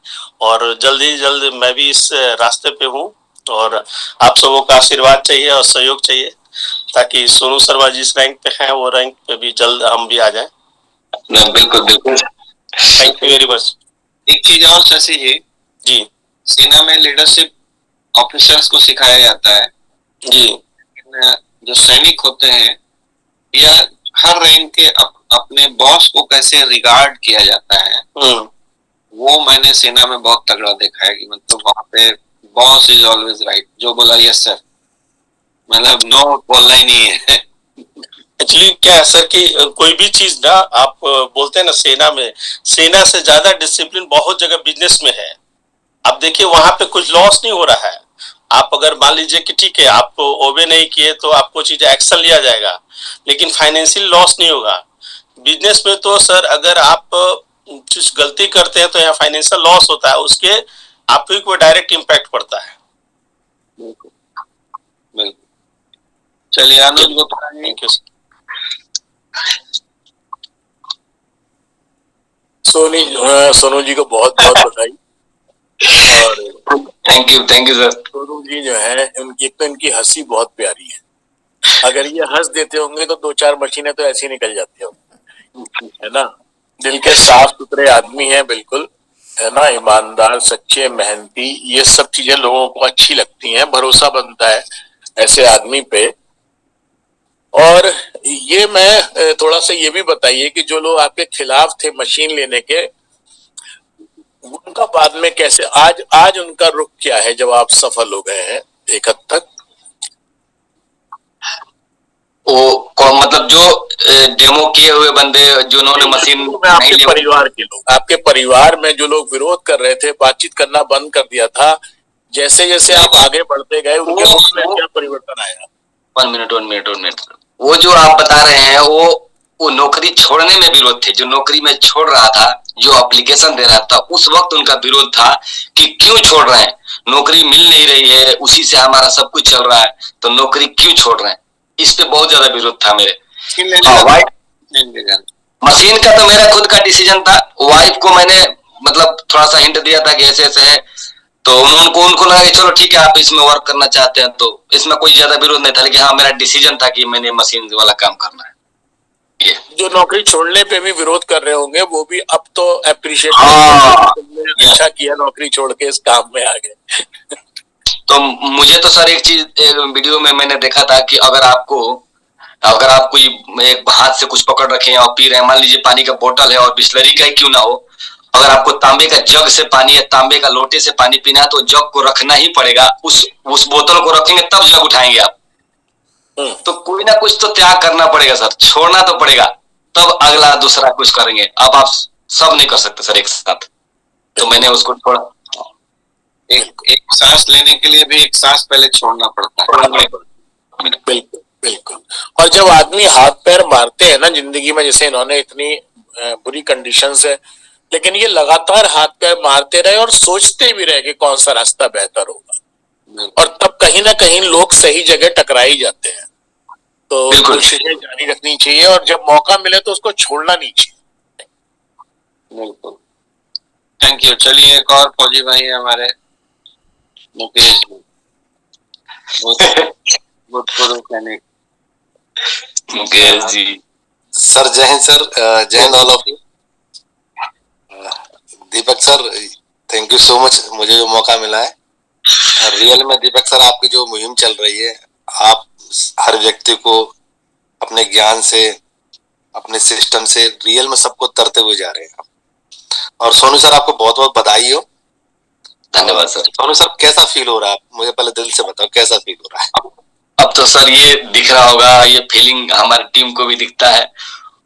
और जल्द मैं भी इस रास्ते पे हूँ और आप सबों का आशीर्वाद चाहिए और सहयोग चाहिए ताकि सोनू शर्मा जी इस रैंक पे हैं वो रैंक पे भी जल्द हम भी आ जाएं। बिल्कुल बिल्कुल, थैंक यू वेरी मच। एक चीज और शशि जी, सेना में लीडरशिप ऑफिसर्स को सिखाया जाता है जी, जो सैनिक होते हैं या हर रैंक के अपने बॉस को कैसे रिगार्ड किया जाता है वो मैंने सेना में बहुत तगड़ा देखा है कि मतलब वहां पे बॉस इज ऑलवेज राइट, जो बोला यस सर, मतलब नो बोलना ही नहीं है। एक्चुअली क्या है सर कि कोई भी चीज ना आप बोलते हैं ना, सेना से ज्यादा डिसिप्लिन बहुत जगह बिजनेस में है। आप देखिए वहां पे कुछ लॉस नहीं हो रहा है। आप अगर मान लीजिए कि ठीक है आप ओबे नहीं किए तो आपको चीजें एक्शन लिया जाएगा, लेकिन फाइनेंशियल लॉस नहीं होगा। बिजनेस में तो सर अगर आप कुछ गलती करते हैं तो यहाँ फाइनेंशियल लॉस होता है, उसके आप ही को डायरेक्ट इम्पैक्ट पड़ता है। बिल्कुल। चलिए अनुज गुप्ता जी। Thank you. सोनू जी को बहुत बहुत बधाई। और thank you sir. Sonu ji जो है उनकी तो इनकी हंसी बहुत प्यारी है। अगर ये हंस देते होंगे तो 2-4 मशीनें तो ऐसी निकल जाती होंगी, है ना। दिल के साफ सुथरे आदमी हैं बिल्कुल, है ना, ईमानदार, सच्चे, मेहनती, ये सब चीजें लोगों को अच्छी लगती हैं, भरोसा बनता है ऐसे आदमी पे। और ये मैं थोड़ा सा ये भी बताइए कि जो लोग आपके खिलाफ थे मशीन लेने के, उनका बाद में कैसे आज उनका रुख क्या है जब आप सफल हो गए हैं एक हद तक? वो मतलब जो डेमो किए हुए बंदे जिन्होंने मशीन आपके परिवार के लोग, आपके परिवार में जो लोग विरोध कर रहे थे, बातचीत करना बंद कर दिया था, जैसे जैसे आप आगे बढ़ते गए उनके रुख में क्या परिवर्तन आया? 1 मिनट। वो जो आप बता रहे हैं वो नौकरी छोड़ने में विरोध थे। जो नौकरी में छोड़ रहा था, जो एप्लीकेशन दे रहा था, उस वक्त उनका विरोध था कि क्यों छोड़ रहे हैं, नौकरी मिल नहीं रही है, उसी से हमारा सब कुछ चल रहा है, तो नौकरी क्यों छोड़ रहे हैं, इस पे बहुत ज्यादा विरोध था मेरे। मशीन का तो मेरा खुद का डिसीजन था। वाइफ को मैंने मतलब थोड़ा सा हिंट दिया था कि ऐसे ऐसे है, तो उनको लगा कि चलो ठीक है आप इसमें वर्क करना चाहते हैं, तो इसमें कोई ज्यादा विरोध नहीं था। लेकिन हाँ, मेरा डिसीजन था कि मैंने मशीन वाला काम करना है। ये जो नौकरी छोड़ने पे भी विरोध कर रहे होंगे वो भी अब तो अप्रिशिएट अच्छा किया, नौकरी छोड़ के इस काम में आ गए। तो मुझे तो सर एक चीज वीडियो में मैंने देखा था कि अगर आप कोई एक हाथ से कुछ पकड़ रखे हैं और पी रहे हैं, मान लीजिए पानी का बोतल है और बिस्लरी का ही क्यों ना हो, अगर आपको तांबे का जग से पानी या तांबे का लोटे से पानी पीना है तो जग को रखना ही पड़ेगा। उस बोतल को रखेंगे तब जग उठाएंगे आप। तो कोई ना कुछ तो त्याग करना पड़ेगा सर, छोड़ना तो पड़ेगा, तब अगला दूसरा कुछ करेंगे। अब आप सब नहीं कर सकते सर एक साथ, तो मैंने उसको छोड़ा। एक सांस लेने के लिए भी एक सांस पहले छोड़ना पड़ता है। बिल्कुल बिल्कुल। और जब आदमी हाथ पैर मारते हैं ना जिंदगी में, जैसे इन्होंने इतनी बुरी कंडीशंस है, लेकिन ये लगातार हाथ पैर मारते रहे और सोचते भी रहे कि कौन सा रास्ता बेहतर होगा, और तब कहीं ना कहीं लोग सही जगह टकरा ही जाते हैं। तो कोशिशें जारी रखनी चाहिए और जब मौका मिले तो उसको छोड़ना नहीं चाहिए। बिल्कुल, थैंक यू। चलिए एक और फौजी भाई है हमारे, मुकेश जी। मुकेश जी सर जय हिंद सर, जय Hind all of you. Deepak sir thank you so much, मुझे जो मौका मिला है। रियल में दीपक सर आपकी जो मुहिम चल रही है, आप हर व्यक्ति को अपने ज्ञान से, अपने सिस्टम से रियल में सबको तरते हुए जा रहे हैं। और सोनू सर आपको बहुत बहुत बधाई हो। धन्यवाद सर। सोनू सर कैसा फील हो रहा है, मुझे पहले दिल से बताओ कैसा फील हो रहा है? अब तो सर ये दिख रहा होगा, ये फीलिंग हमारी टीम को भी दिखता है,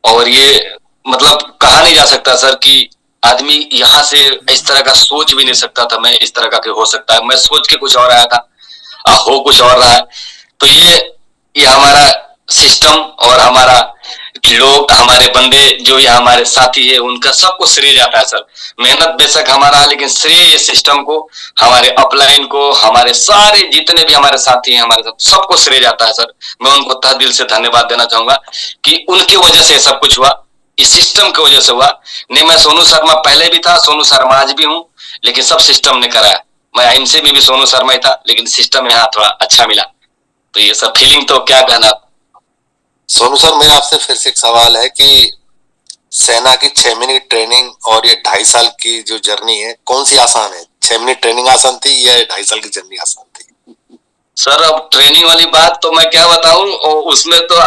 और ये मतलब कहा नहीं जा सकता सर कि आदमी यहाँ से इस तरह का सोच भी नहीं सकता था मैं इस तरह का हो सकता है। मैं सोच के कुछ और आया था, हो कुछ और रहा है। तो ये हमारा सिस्टम और हमारा लोग, हमारे बंदे जो ये हमारे साथी है, उनका सबको श्रेय जाता है सर। मेहनत बेशक हमारा है, लेकिन श्रेय ये सिस्टम को, हमारे अपलाइन को, हमारे सारे जितने भी हमारे साथी हैं हमारे साथ, सबको श्रेय जाता है सर। मैं उनको तहे दिल से धन्यवाद देना चाहूंगा कि उनकी वजह से सब कुछ हुआ, इस सिस्टम की वजह से हुआ। नहीं, मैं सोनू शर्मा पहले भी था, सोनू शर्मा आज भी हूँ, लेकिन सब सिस्टम ने कराया। मैं आईएमसी में भी सोनू शर्मा ही था, लेकिन सिस्टम यहाँ थोड़ा अच्छा मिला। तो ये सब फीलिंग तो क्या कहना। सोनू सर मेरा आपसे फिर से एक सवाल है कि सेना की 6 महीने की ट्रेनिंग और ये 2.5 साल की जो जर्नी है, कौन सी आसान है? 6 महीने ट्रेनिंग आसान थी या 2.5 साल की जर्नी आसान थी? सर अब ट्रेनिंग वाली बात तो मैं क्या बताऊं, उसमें तो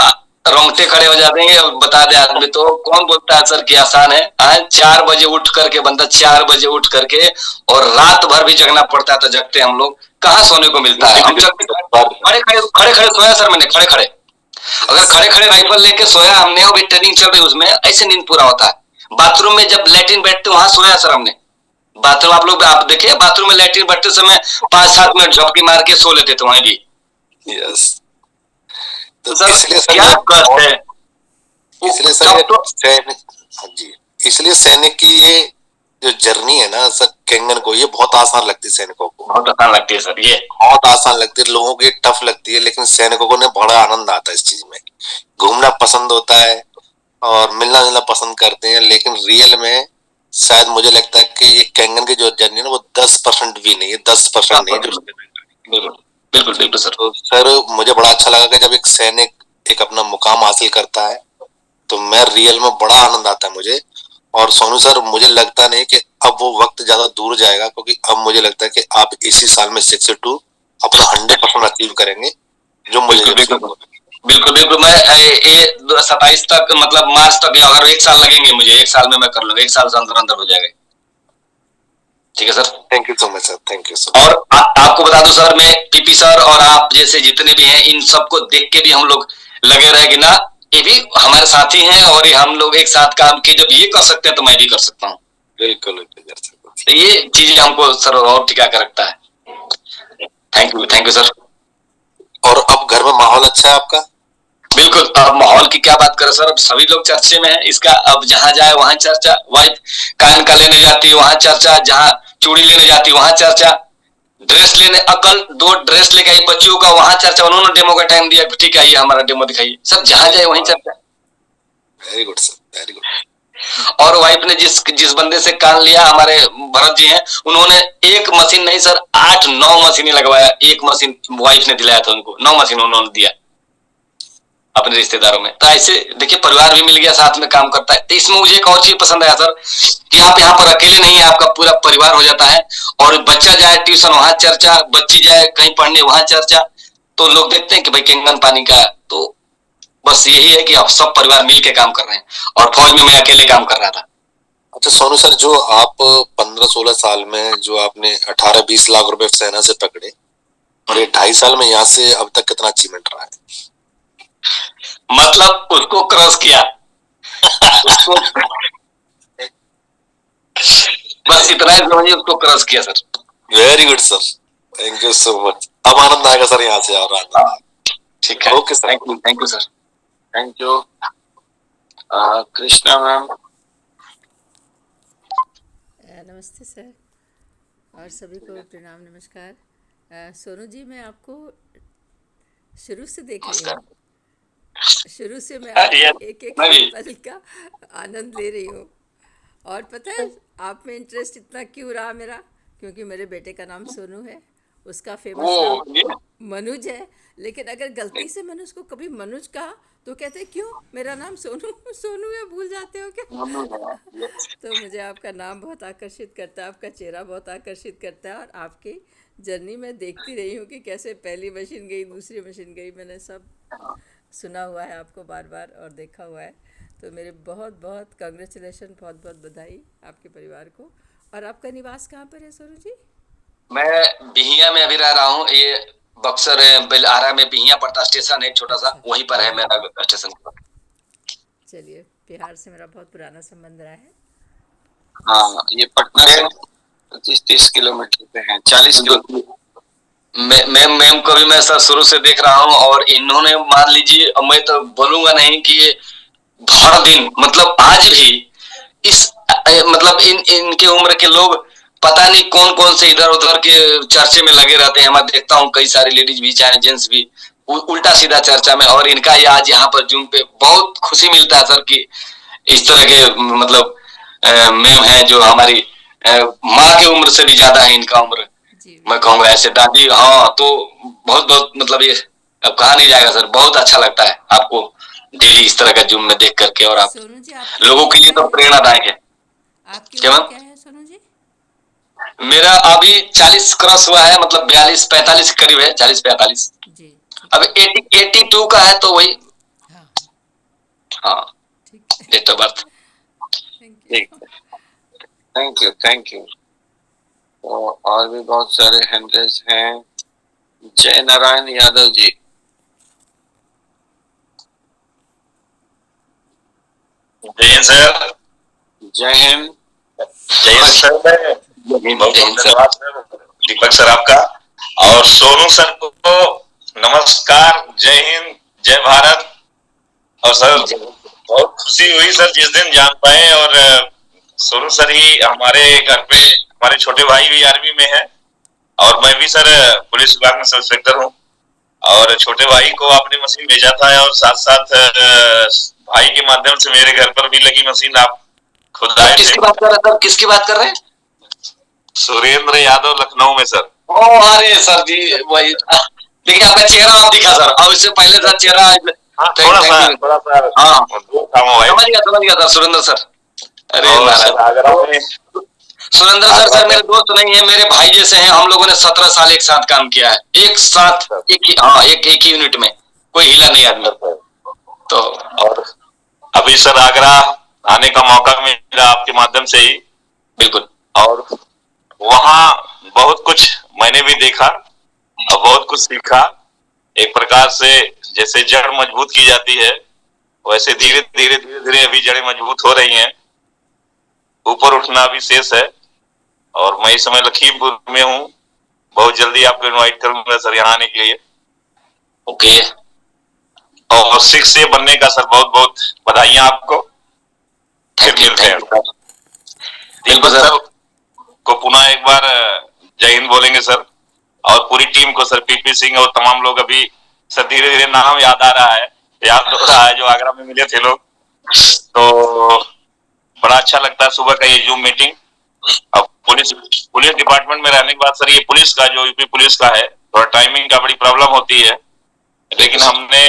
रोंगटे खड़े हो जाते हैं। बता दे आदमी तो कौन बोलता है सर कि आसान है। आज 4 बजे उठ करके बंदा 4 बजे उठ करके, और रात भर भी जगना पड़ता है, तो जगते हम लोग कहाँ सोने को मिलता है। हम जब खड़े खड़े सोया सर, मैंने खड़े खड़े, अगर खड़े खड़े राइफल लेके सोया हमने, अभी ट्रेनिंग चल रही उसमें, ऐसे नींद पूरा होता है। बाथरूम में जब लैट्रिन बैठते वहां सोया सर हमने। बाथरूम आप देखिए, बाथरूम में लैट्रिन बैठते समय 5-7 मिनट झपकी मार के सो लेते थे वहीं भी। यस, तो सर इसलिए सर क्या कष्ट है। इसलिए सर सैनिक, हाँ जी, इसलिए सैनिक की ये जो जर्नी है ना सर, कैंगन को ये बहुत आसान लगती है सैनिकों को, बहुत आसान लगती है सर, ये बहुत आसान लगती है लोगों को, ये टफ लगती है, लेकिन सैनिकों को ने बड़ा आनंद आता है इस चीज में। घूमना पसंद होता है और मिलना जुलना पसंद करते हैं, लेकिन रियल में शायद मुझे लगता है कि ये कैंगन की जो जर्नी है ना वो 10% भी नहीं है, 10% नहीं है जो बिल्कुल बिल्कुल सर। तो सर मुझे बड़ा अच्छा लगा कि जब एक सैनिक एक अपना मुकाम हासिल करता है तो मैं रियल में बड़ा आनंद आता है मुझे। और सोनू सर मुझे लगता नहीं कि अब वो वक्त ज्यादा दूर जाएगा, क्योंकि अब मुझे लगता है कि आप इसी साल में 62 अपना 100% अचीव करेंगे, जो मुझे बिल्कुल बिल्कुल। मैं ये 27 तक मतलब मार्च तक, अगर 1 साल लगेंगे मुझे, 1 साल में मैं कर लूंगा, 1 साल से अंदर अंदर हो जाएगा। ठीक है sir, thank you so much sir, thank you so. और आपको बता दूं सर, मैं पीपी सर और आप जैसे जितने भी हैं, इन सबको देख के भी हम लोग लगे रहे कि ना ये भी हमारे साथी हैं और ये हम लोग एक साथ काम किए, जब ये कर सकते हैं तो मैं भी कर सकता हूँ। बिल्कुल तो ये चीजें हमको सर और टिका कर रखता है। Thank you sir. और अब घर में माहौल अच्छा है आपका? बिल्कुल, अब माहौल की क्या बात करें सर, अब सभी लोग चर्चे में है इसका। अब जहां जाए वहां चर्चा, वाइफ कान का लेने जाती है वहां चर्चा, जहां चूड़ी लेने जाती है वहां चर्चा, ड्रेस लेने, अकल 2 ड्रेस लेके आई बच्चियों का, वहां चर्चा। उन्होंने डेमो का टाइम दिया, ठीक है ये हमारा डेमो दिखाइए, सब जहां जाए वहीं चर्चा। Very good sir, very good. और वाइफ ने जिस बंदे से कान लिया, हमारे भरत जी हैं, उन्होंने एक मशीन नहीं सर 8-9 मशीनें लगवाया। एक मशीन वाइफ ने दिलाया था उनको, 9 मशीन उन्होंने दिया अपने रिश्तेदारों में। तो ऐसे देखिए परिवार भी मिल गया, साथ में काम करता है। तो इसमें मुझे एक और चीज पसंद आया सर कि आप यहाँ पर अकेले नहीं है, आपका पूरा परिवार हो जाता है। और बच्चा जाए ट्यूशन वहां चर्चा, बच्ची जाए कहीं पढ़ने वहां चर्चा, तो लोग देखते हैं कि भाई कैंगन पानी का। तो बस यही है कि आप सब परिवार मिल के काम कर रहे हैं, और फौज में मैं अकेले काम कर रहा था। अच्छा सोनू सर, जो आप 15-16 साल में जो आपने 18-20 लाख रुपए सेना से पकड़े, और ये 2.5 साल में यहाँ से अब तक कितना अचीवमेंट रहा है? मतलब उसको क्रॉस किया उसको बस इतना ही समझिए, उसको क्रॉस किया sir. Very good sir, thank you so much. अब आनंद आएगा सर यहाँ से, और आनंद। ठीक है, okay sir, thank you sir. Thank you. Krishna ma'am. नमस्ते सर, और सभी को प्रणाम, नमस्कार। सोनू जी, मैं आपको शुरू से देख रही हूँ, शुरू से मैं एक पल का आनंद ले रही हूँ। और पता है आप में इंटरेस्ट इतना क्यों रहा मेरा, क्योंकि मेरे बेटे का नाम सोनू है, उसका फेमस नाम मनुज है। लेकिन अगर गलती से मैंने उसको कभी मनुज कहा तो कहते हैं क्यों, मेरा नाम सोनू है, भूल जाते हो क्या? तो मुझे आपका नाम बहुत आकर्षित करता है, आपका चेहरा बहुत आकर्षित करता है। और आपकी जर्नी मैं देखती रही हूँ कि कैसे पहली मशीन गई, दूसरी मशीन गई, मैंने सब सुना हुआ है आपको बार बार और देखा हुआ है। तो मेरे बहुत बहुत कांग्रेचुलेशन, बहुत बहुत बधाई आपके परिवार को। और आपका निवास कहाँ पर है सोनू जी? मैं बिहिया में अभी रह रहा हूँ। ये बक्सर है, बेलआरा में बिहिया पड़ता स्टेशन है, छोटा सा, वहीं पर है मेरा स्टेशन। चलिए, बिहार से मेरा बहुत पुराना संबंध रहा है। हाँ, ये पटना से 25-30 किलोमीटर पे है, 40 किलोमीटर। मैम को भी मैं सर शुरू से देख रहा हूँ, और इन्होंने मान लीजिए, मैं तो बोलूंगा नहीं कि ये हर दिन, मतलब आज भी इस मतलब इनके उम्र के लोग पता नहीं कौन कौन से इधर उधर के चर्चे में लगे रहते हैं। मैं देखता हूँ कई सारे लेडीज भी चाहे जेंट्स भी उल्टा सीधा चर्चा में, और इनका ये आज यहाँ पर जूम पे बहुत खुशी मिलता है सर कि इस तरह के मतलब मैम है जो हमारी माँ की उम्र से भी ज्यादा है इनका उम्र, मैं कहूँगा ऐसे दादी। हाँ, तो बहुत बहुत मतलब ये अब कहा नहीं जाएगा सर, बहुत अच्छा लगता है आपको डेली इस तरह का जूम में देख करके। और आप लोगों के लिए तो प्रेरणादायक है। क्या मैम? क्या है सोनू जी? मेरा अभी 40 क्रॉस हुआ है, मतलब 42-45 करीब है, 40-45 जी। अभी 82 का है, तो वही हाँ date of birth. Thank you. तो और भी बहुत सारे हैंडल्स हैं। जय नारायण यादव जी, जय हिंद सर। जय हिंद। जय हिंद सर। बहुत धन्यवाद सर दीपक सर आपका, और सोनू सर को नमस्कार, जय हिंद, जय भारत। और सर बहुत खुशी हुई सर जिस दिन जान पाए, और सोनू सर ही हमारे घर पे, हमारे छोटे भाई भी आर्मी में है, और मैं भी सर पुलिस विभाग में सब इंस्पेक्टर हूँ, और छोटे भाई को आपने मशीन भेजा था, और साथ साथ भाई के माध्यम से मेरे घर पर भी लगी मशीन। आप खुद आए थे। किसकी बात कर रहे हैं? किसकी बात कर रहे हैं? सुरेंद्र यादव, लखनऊ में सर। ओ अरे सर जी, वही देखिए आपका चेहरा आप दिखा सर, और इससे पहले सर चेहरा थोड़ा सा हाँ समझ गया सर, सुरेंद्र सर। अरे सुरेंद्र सर सर मेरे दोस्त नहीं है, मेरे भाई जैसे हैं। हम लोगों ने 17 साल एक साथ काम किया है, एक साथ एक ही यूनिट में, कोई हिला नहीं आदमी। तो और अभी सर आगरा आने का मौका मिला आपके माध्यम से ही। बिल्कुल। और वहाँ बहुत कुछ मैंने भी देखा और बहुत कुछ सीखा। एक प्रकार से जैसे जड़ मजबूत की जाती है, वैसे धीरे धीरे अभी जड़ें मजबूत हो रही हैं। ऊपर उठना भी शेष है, और मैं इस समय लखीमपुर में हूँ। बहुत जल्दी आपको इनवाइट करूंगा सर यहाँ आने के लिए। ओके। और 6 बनने का सर बहुत बहुत बधाइयां आपको। फिर मिलते हैं। बिल्कुल सर को पुनः एक बार जय हिंद बोलेंगे सर, और पूरी टीम को सर, पीपी सिंह और तमाम लोग। अभी सर धीरे धीरे नाम याद आ रहा है, याद हो रहा है जो आगरा में मिले थे लोग। तो बड़ा अच्छा लगता है सुबह का ये जूम मीटिंग। अब पुलिस डिपार्टमेंट में रहने के बाद सर, ये पुलिस का जो यूपी पुलिस का है, थोड़ा टाइमिंग का बड़ी प्रॉब्लम होती है, लेकिन हमने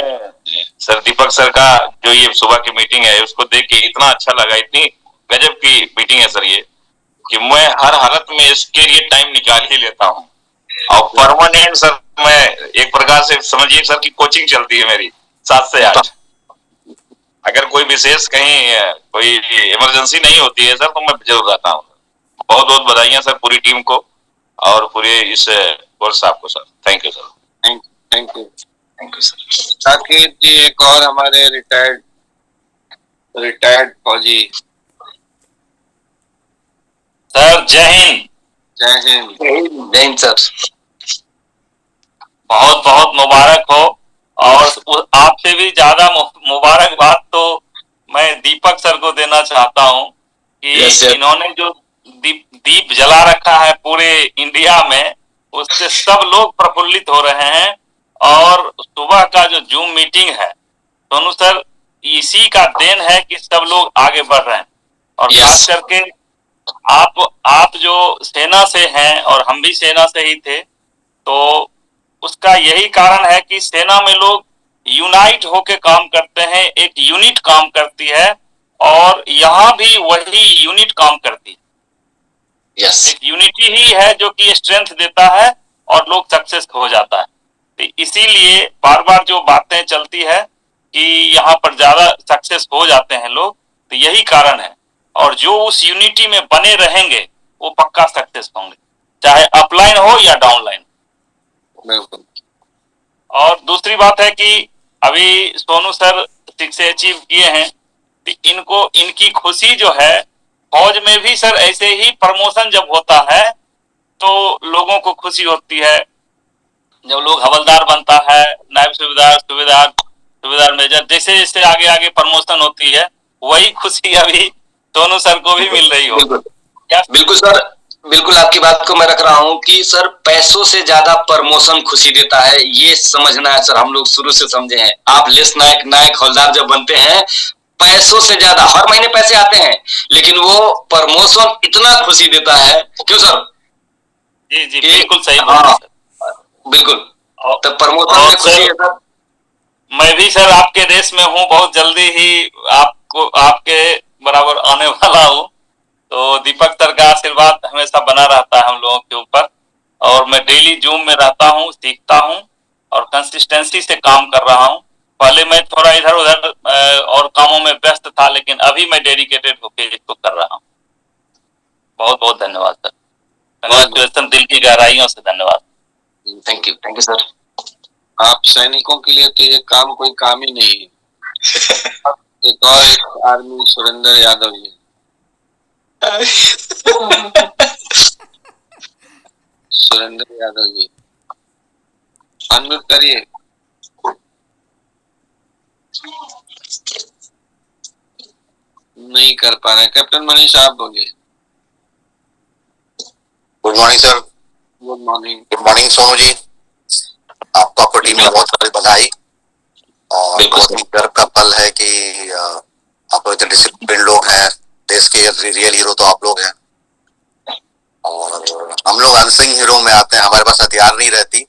सर दीपक सर का जो ये सुबह की मीटिंग है उसको देख के इतना अच्छा लगा। इतनी गजब की मीटिंग है सर ये, कि मैं हर हालत में इसके लिए टाइम निकाल ही लेता हूँ। और परमानेंट सर, मैं एक प्रकार से समझिए सर की कोचिंग चलती है मेरी 7 से 8। अगर कोई विशेष कहीं कोई इमरजेंसी नहीं होती है सर, तो मैं जरूर रहता हूँ। बहुत बहुत बधाइयां सर पूरी टीम को और पूरे इस कोर्स आपको sir. Thank you sir. Thank you sir. Saket ji एक और हमारे रिटायर्ड फौजी। सर जय हिंद। जय हिंद। जय हिंद सर। बहुत बहुत मुबारक हो, और आपसे भी ज्यादा मुबारकबाद तो मैं दीपक सर को देना चाहता हूं कि इन्होंने जो दीप जला रखा है पूरे इंडिया में, उससे सब लोग प्रफुल्लित हो रहे हैं। और सुबह का जो जूम मीटिंग है सोनू सर, इसी का देन है कि सब लोग आगे बढ़ रहे हैं। और खास करके आप जो सेना से हैं, और हम भी सेना से ही थे, तो उसका यही कारण है कि सेना में लोग यूनाइट होके काम करते हैं, एक यूनिट काम करती है, और यहाँ भी वही यूनिट काम करती है। एक यूनिटी ही है जो कि स्ट्रेंथ देता है और लोग सक्सेस हो जाता है। तो इसीलिए बार बार जो बातें चलती है कि यहाँ पर ज्यादा सक्सेस हो जाते हैं लोग, तो यही कारण है। और जो उस यूनिटी में बने रहेंगे वो पक्का सक्सेस होंगे, चाहे अपलाइन हो या डाउनलाइन। बिल्कुल। और दूसरी बात है कि अभी सोनू सर 6 अचीव किए हैं, तो इनकी खुशी जो है, फौज में भी सर ऐसे ही प्रमोशन जब होता है तो लोगों को खुशी होती है। जब लोग हवलदार बनता है, नायब सूबेदार मेजर, जैसे जैसे आगे आगे प्रमोशन होती है, वही खुशी अभी सोनू सर को भी मिल रही हो। बिल्कुल सर, बिल्कुल आपकी बात को मैं रख रहा हूँ कि सर पैसों से ज्यादा प्रमोशन खुशी देता है, ये समझना है सर। हम लोग शुरू से समझे हैं, आप लेस नायक हवलदार जब बनते हैं, पैसों से ज्यादा हर महीने पैसे आते हैं, लेकिन वो प्रमोशन इतना खुशी देता है। क्यों सर? जी बिल्कुल सही। बिल्कुल। तो प्रमोशन में खुशी है सर। मैं भी सर आपके देश में हूँ, बहुत जल्दी ही आपके बराबर आने वाला हूँ। तो दीपक सर का आशीर्वाद हमेशा बना रहता है हम लोगों के ऊपर। और मैं डेली जूम में रहता हूँ, सीखता हूँ और कंसिस्टेंसी से काम कर रहा हूँ। पहले मैं थोड़ा इधर उधर और कामों में व्यस्त था, लेकिन अभी मैं डेडिकेटेड होकर इसको कर रहा हूँ। बहुत बहुत धन्यवाद सर। कंग्रेचुलेशन, दिल की गहराइयों से धन्यवाद। Thank you sir. आप सैनिकों के लिए तो ये काम कोई काम ही नहीं है। एक और एक आर्मी सुरेंद्र यादव जी, सुरेंद्र यादव जी अनम्यूट करिए। नहीं कर पा रहे। कैप्टन मनीष आप बोलिए। Good morning sir. Good morning. Good morning Sonu ji, आपको आपकी टीम में बहुत सारी बधाई और बहुत ही गर्व का पल है कि आप लोग इतने डिसिप्लिन लोग हैं। देश के रियल हीरो तो आप लोग हैं और हम लोग अनसिंग हीरो में आते हैं। हमारे पास हथियार नहीं रहती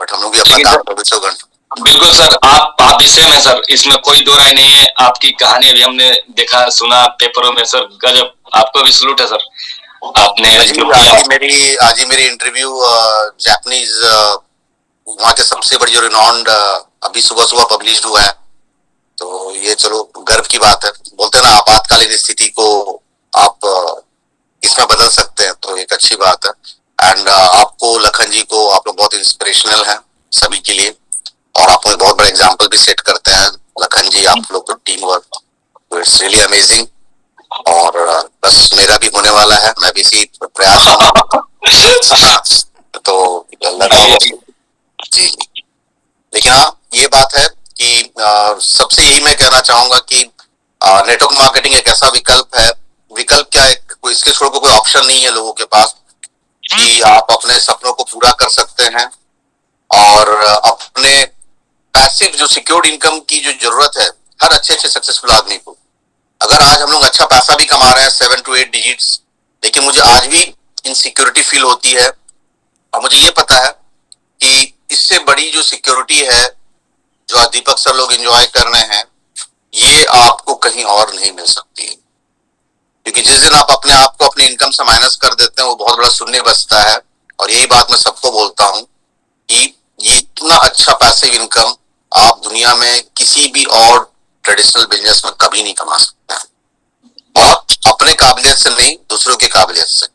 बट हम लोग भी अपना काम 24 घंटे। बिल्कुल सर, आप भी सेम है सर, इसमें कोई दो राय नहीं है। आपकी कहानी भी हमने देखा सुना पेपरों में सर, गजब। आपको भी सलूट है सर। आपने आज ही मेरी इंटरव्यू जापानीज वहाँ के सबसे बड़ी जो रिनॉन्ड अभी सुबह पब्लिश हुआ है, तो ये चलो गर्व की बात है। बोलते हैं ना आपातकालीन स्थिति को आप इसमें बदल सकते हैं, तो एक अच्छी बात है। एंड आपको लखन जी को आप लोग बहुत इंस्पिरेशनल हैं सभी के लिए और आप लोग बहुत बड़ा एग्जाम्पल भी सेट करते हैं। लखन जी आप लोग को team work, it's really amazing. और बस मेरा भी होने वाला है, मैं भी इसी प्रयास तो जी। लेकिन हाँ ये बात है कि सबसे यही मैं कहना चाहूंगा कि नेटवर्क मार्केटिंग एक ऐसा विकल्प है, विकल्प क्या है, कोई इसके छोड़ कोई ऑप्शन नहीं है लोगों के पास कि आप अपने सपनों को पूरा कर सकते हैं और अपने पैसिव जो सिक्योर्ड इनकम की जो जरूरत है हर अच्छे सक्सेसफुल आदमी को। अगर आज हम लोग अच्छा पैसा भी कमा रहे हैं 7 to 8 डिजिट्स, लेकिन मुझे आज भी इनसिक्योरिटी फील होती है और मुझे ये पता है कि इससे बड़ी जो सिक्योरिटी है जो आज दीपक सर लोग एंजॉय कर रहे हैं, ये आपको कहीं और नहीं मिल सकती है। क्योंकि जिस दिन आप अपने आप को अपनी इनकम से माइनस कर देते हैं वो बहुत बड़ा शून्य बचता है। और यही बात मैं सबको बोलता हूँ कि ये इतना अच्छा पैसिव इनकम आप दुनिया में किसी भी और ट्रेडिशनल बिजनेस में कभी नहीं कमा सकते हैं, और अपने काबिलियत से नहीं दूसरों की काबिलियत से।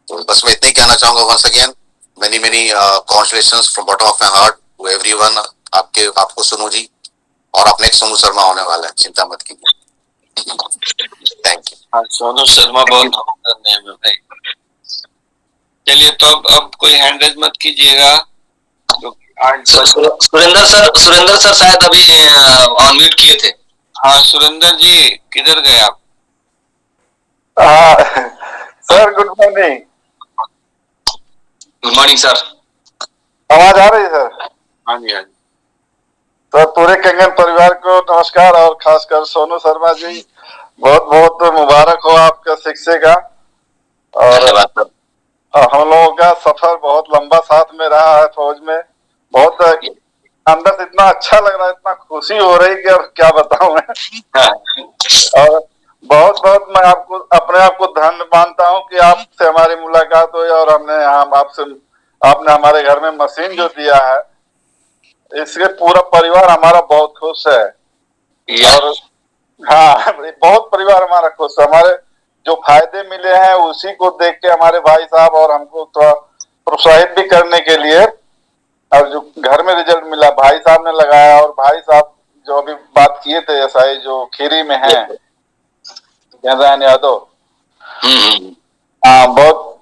तो बस मैं इतना ही कहना चाहूंगा। Once again many congratulations from bottom of my heart to everyone. आपको सोनू जी और अपने एक सोनू शर्मा होने वाला है, चिंता मत कीजिए। Thank you. सोनू शर्मा बहुत नेम है भाई। चलिए तो अब कोई हैंड रेज मत कीजिएगा। सुरेंद्र सर शायद अभी अनम्यूट किए थे। हाँ सुरेंद्र जी किधर गए आप? Sir good morning. Good morning sir. आवाज आ रही है सर? हाँ जी हाँ जी। तो पूरे कंगन परिवार को नमस्कार और खासकर सोनू शर्मा जी बहुत बहुत मुबारक हो आपका शिक्षे का। और हम लोगों का सफर बहुत लंबा साथ में रहा है फौज में। बहुत अंदर से इतना अच्छा लग रहा है, इतना खुशी हो रही कि अब क्या बताऊं मैं। और बहुत बहुत मैं आपको अपने आप को धन्य मानता हूं कि आपसे हमारी मुलाकात हुई और आपने हमारे घर में मशीन जो दिया है इसके पूरा परिवार हमारा बहुत खुश है। और हाँ बहुत परिवार हमारा खुश है। हमारे जो फायदे मिले हैं उसी को देख के हमारे भाई साहब और हमको थोड़ा प्रोत्साहित भी करने के लिए, और जो घर में रिजल्ट मिला भाई साहब ने लगाया, और भाई साहब जो अभी बात किए थे एसआई जो खीरी में है यादव, हाँ बहुत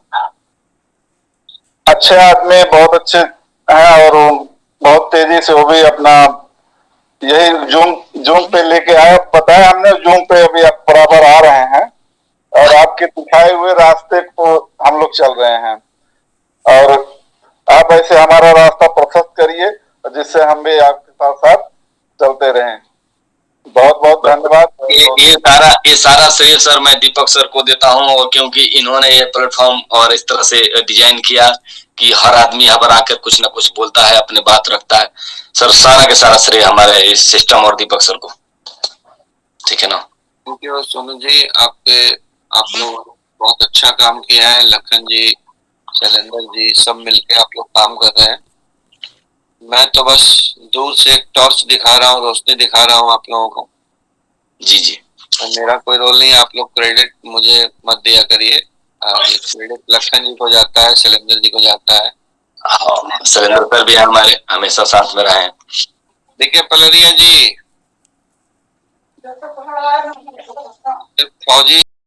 अच्छे आदमी, बहुत अच्छे हैं और बहुत तेजी से वो भी अपना यही जूम पे लेके आए। बताया हमने जूम पे अभी आप बराबर आ रहे हैं और आपके दिखाए हुए रास्ते को हम लोग चल रहे हैं और आप ऐसे हमारा रास्ता प्रशस्त करिए जिससे हम भी आपके साथ साथ चलते रहें। बहुत बहुत धन्यवाद। ये सारा श्रेय सर मैं दीपक सर को देता हूं, और क्योंकि इन्होंने ये प्लेटफॉर्म और इस तरह से डिजाइन किया कि हर आदमी यहाँ पर आकर कुछ ना कुछ बोलता है, अपनी बात रखता है। सर सारा के सारा श्रेय हमारे इस सिस्टम और दीपक सर को, ठीक है ना। थैंक यू सोनू जी, आप लोग बहुत अच्छा काम किया है। लखन जी, शैलेंद्र जी सब मिलके आप लोग काम कर रहे हैं। मैं तो बस दूर से एक टॉर्च दिखा रहा हूँ, रोशनी दिखा रहा हूँ आप लोगों को। जी जी, मेरा कोई रोल नहीं है, आप लोग क्रेडिट मुझे मत दिया करिए। लखन जी को जाता है, शैलेंद्र जी को जाता है। शैलेंद्र सर भी हमारे हमेशा साथ में रहे। देखिए पलरिया जी, फौजी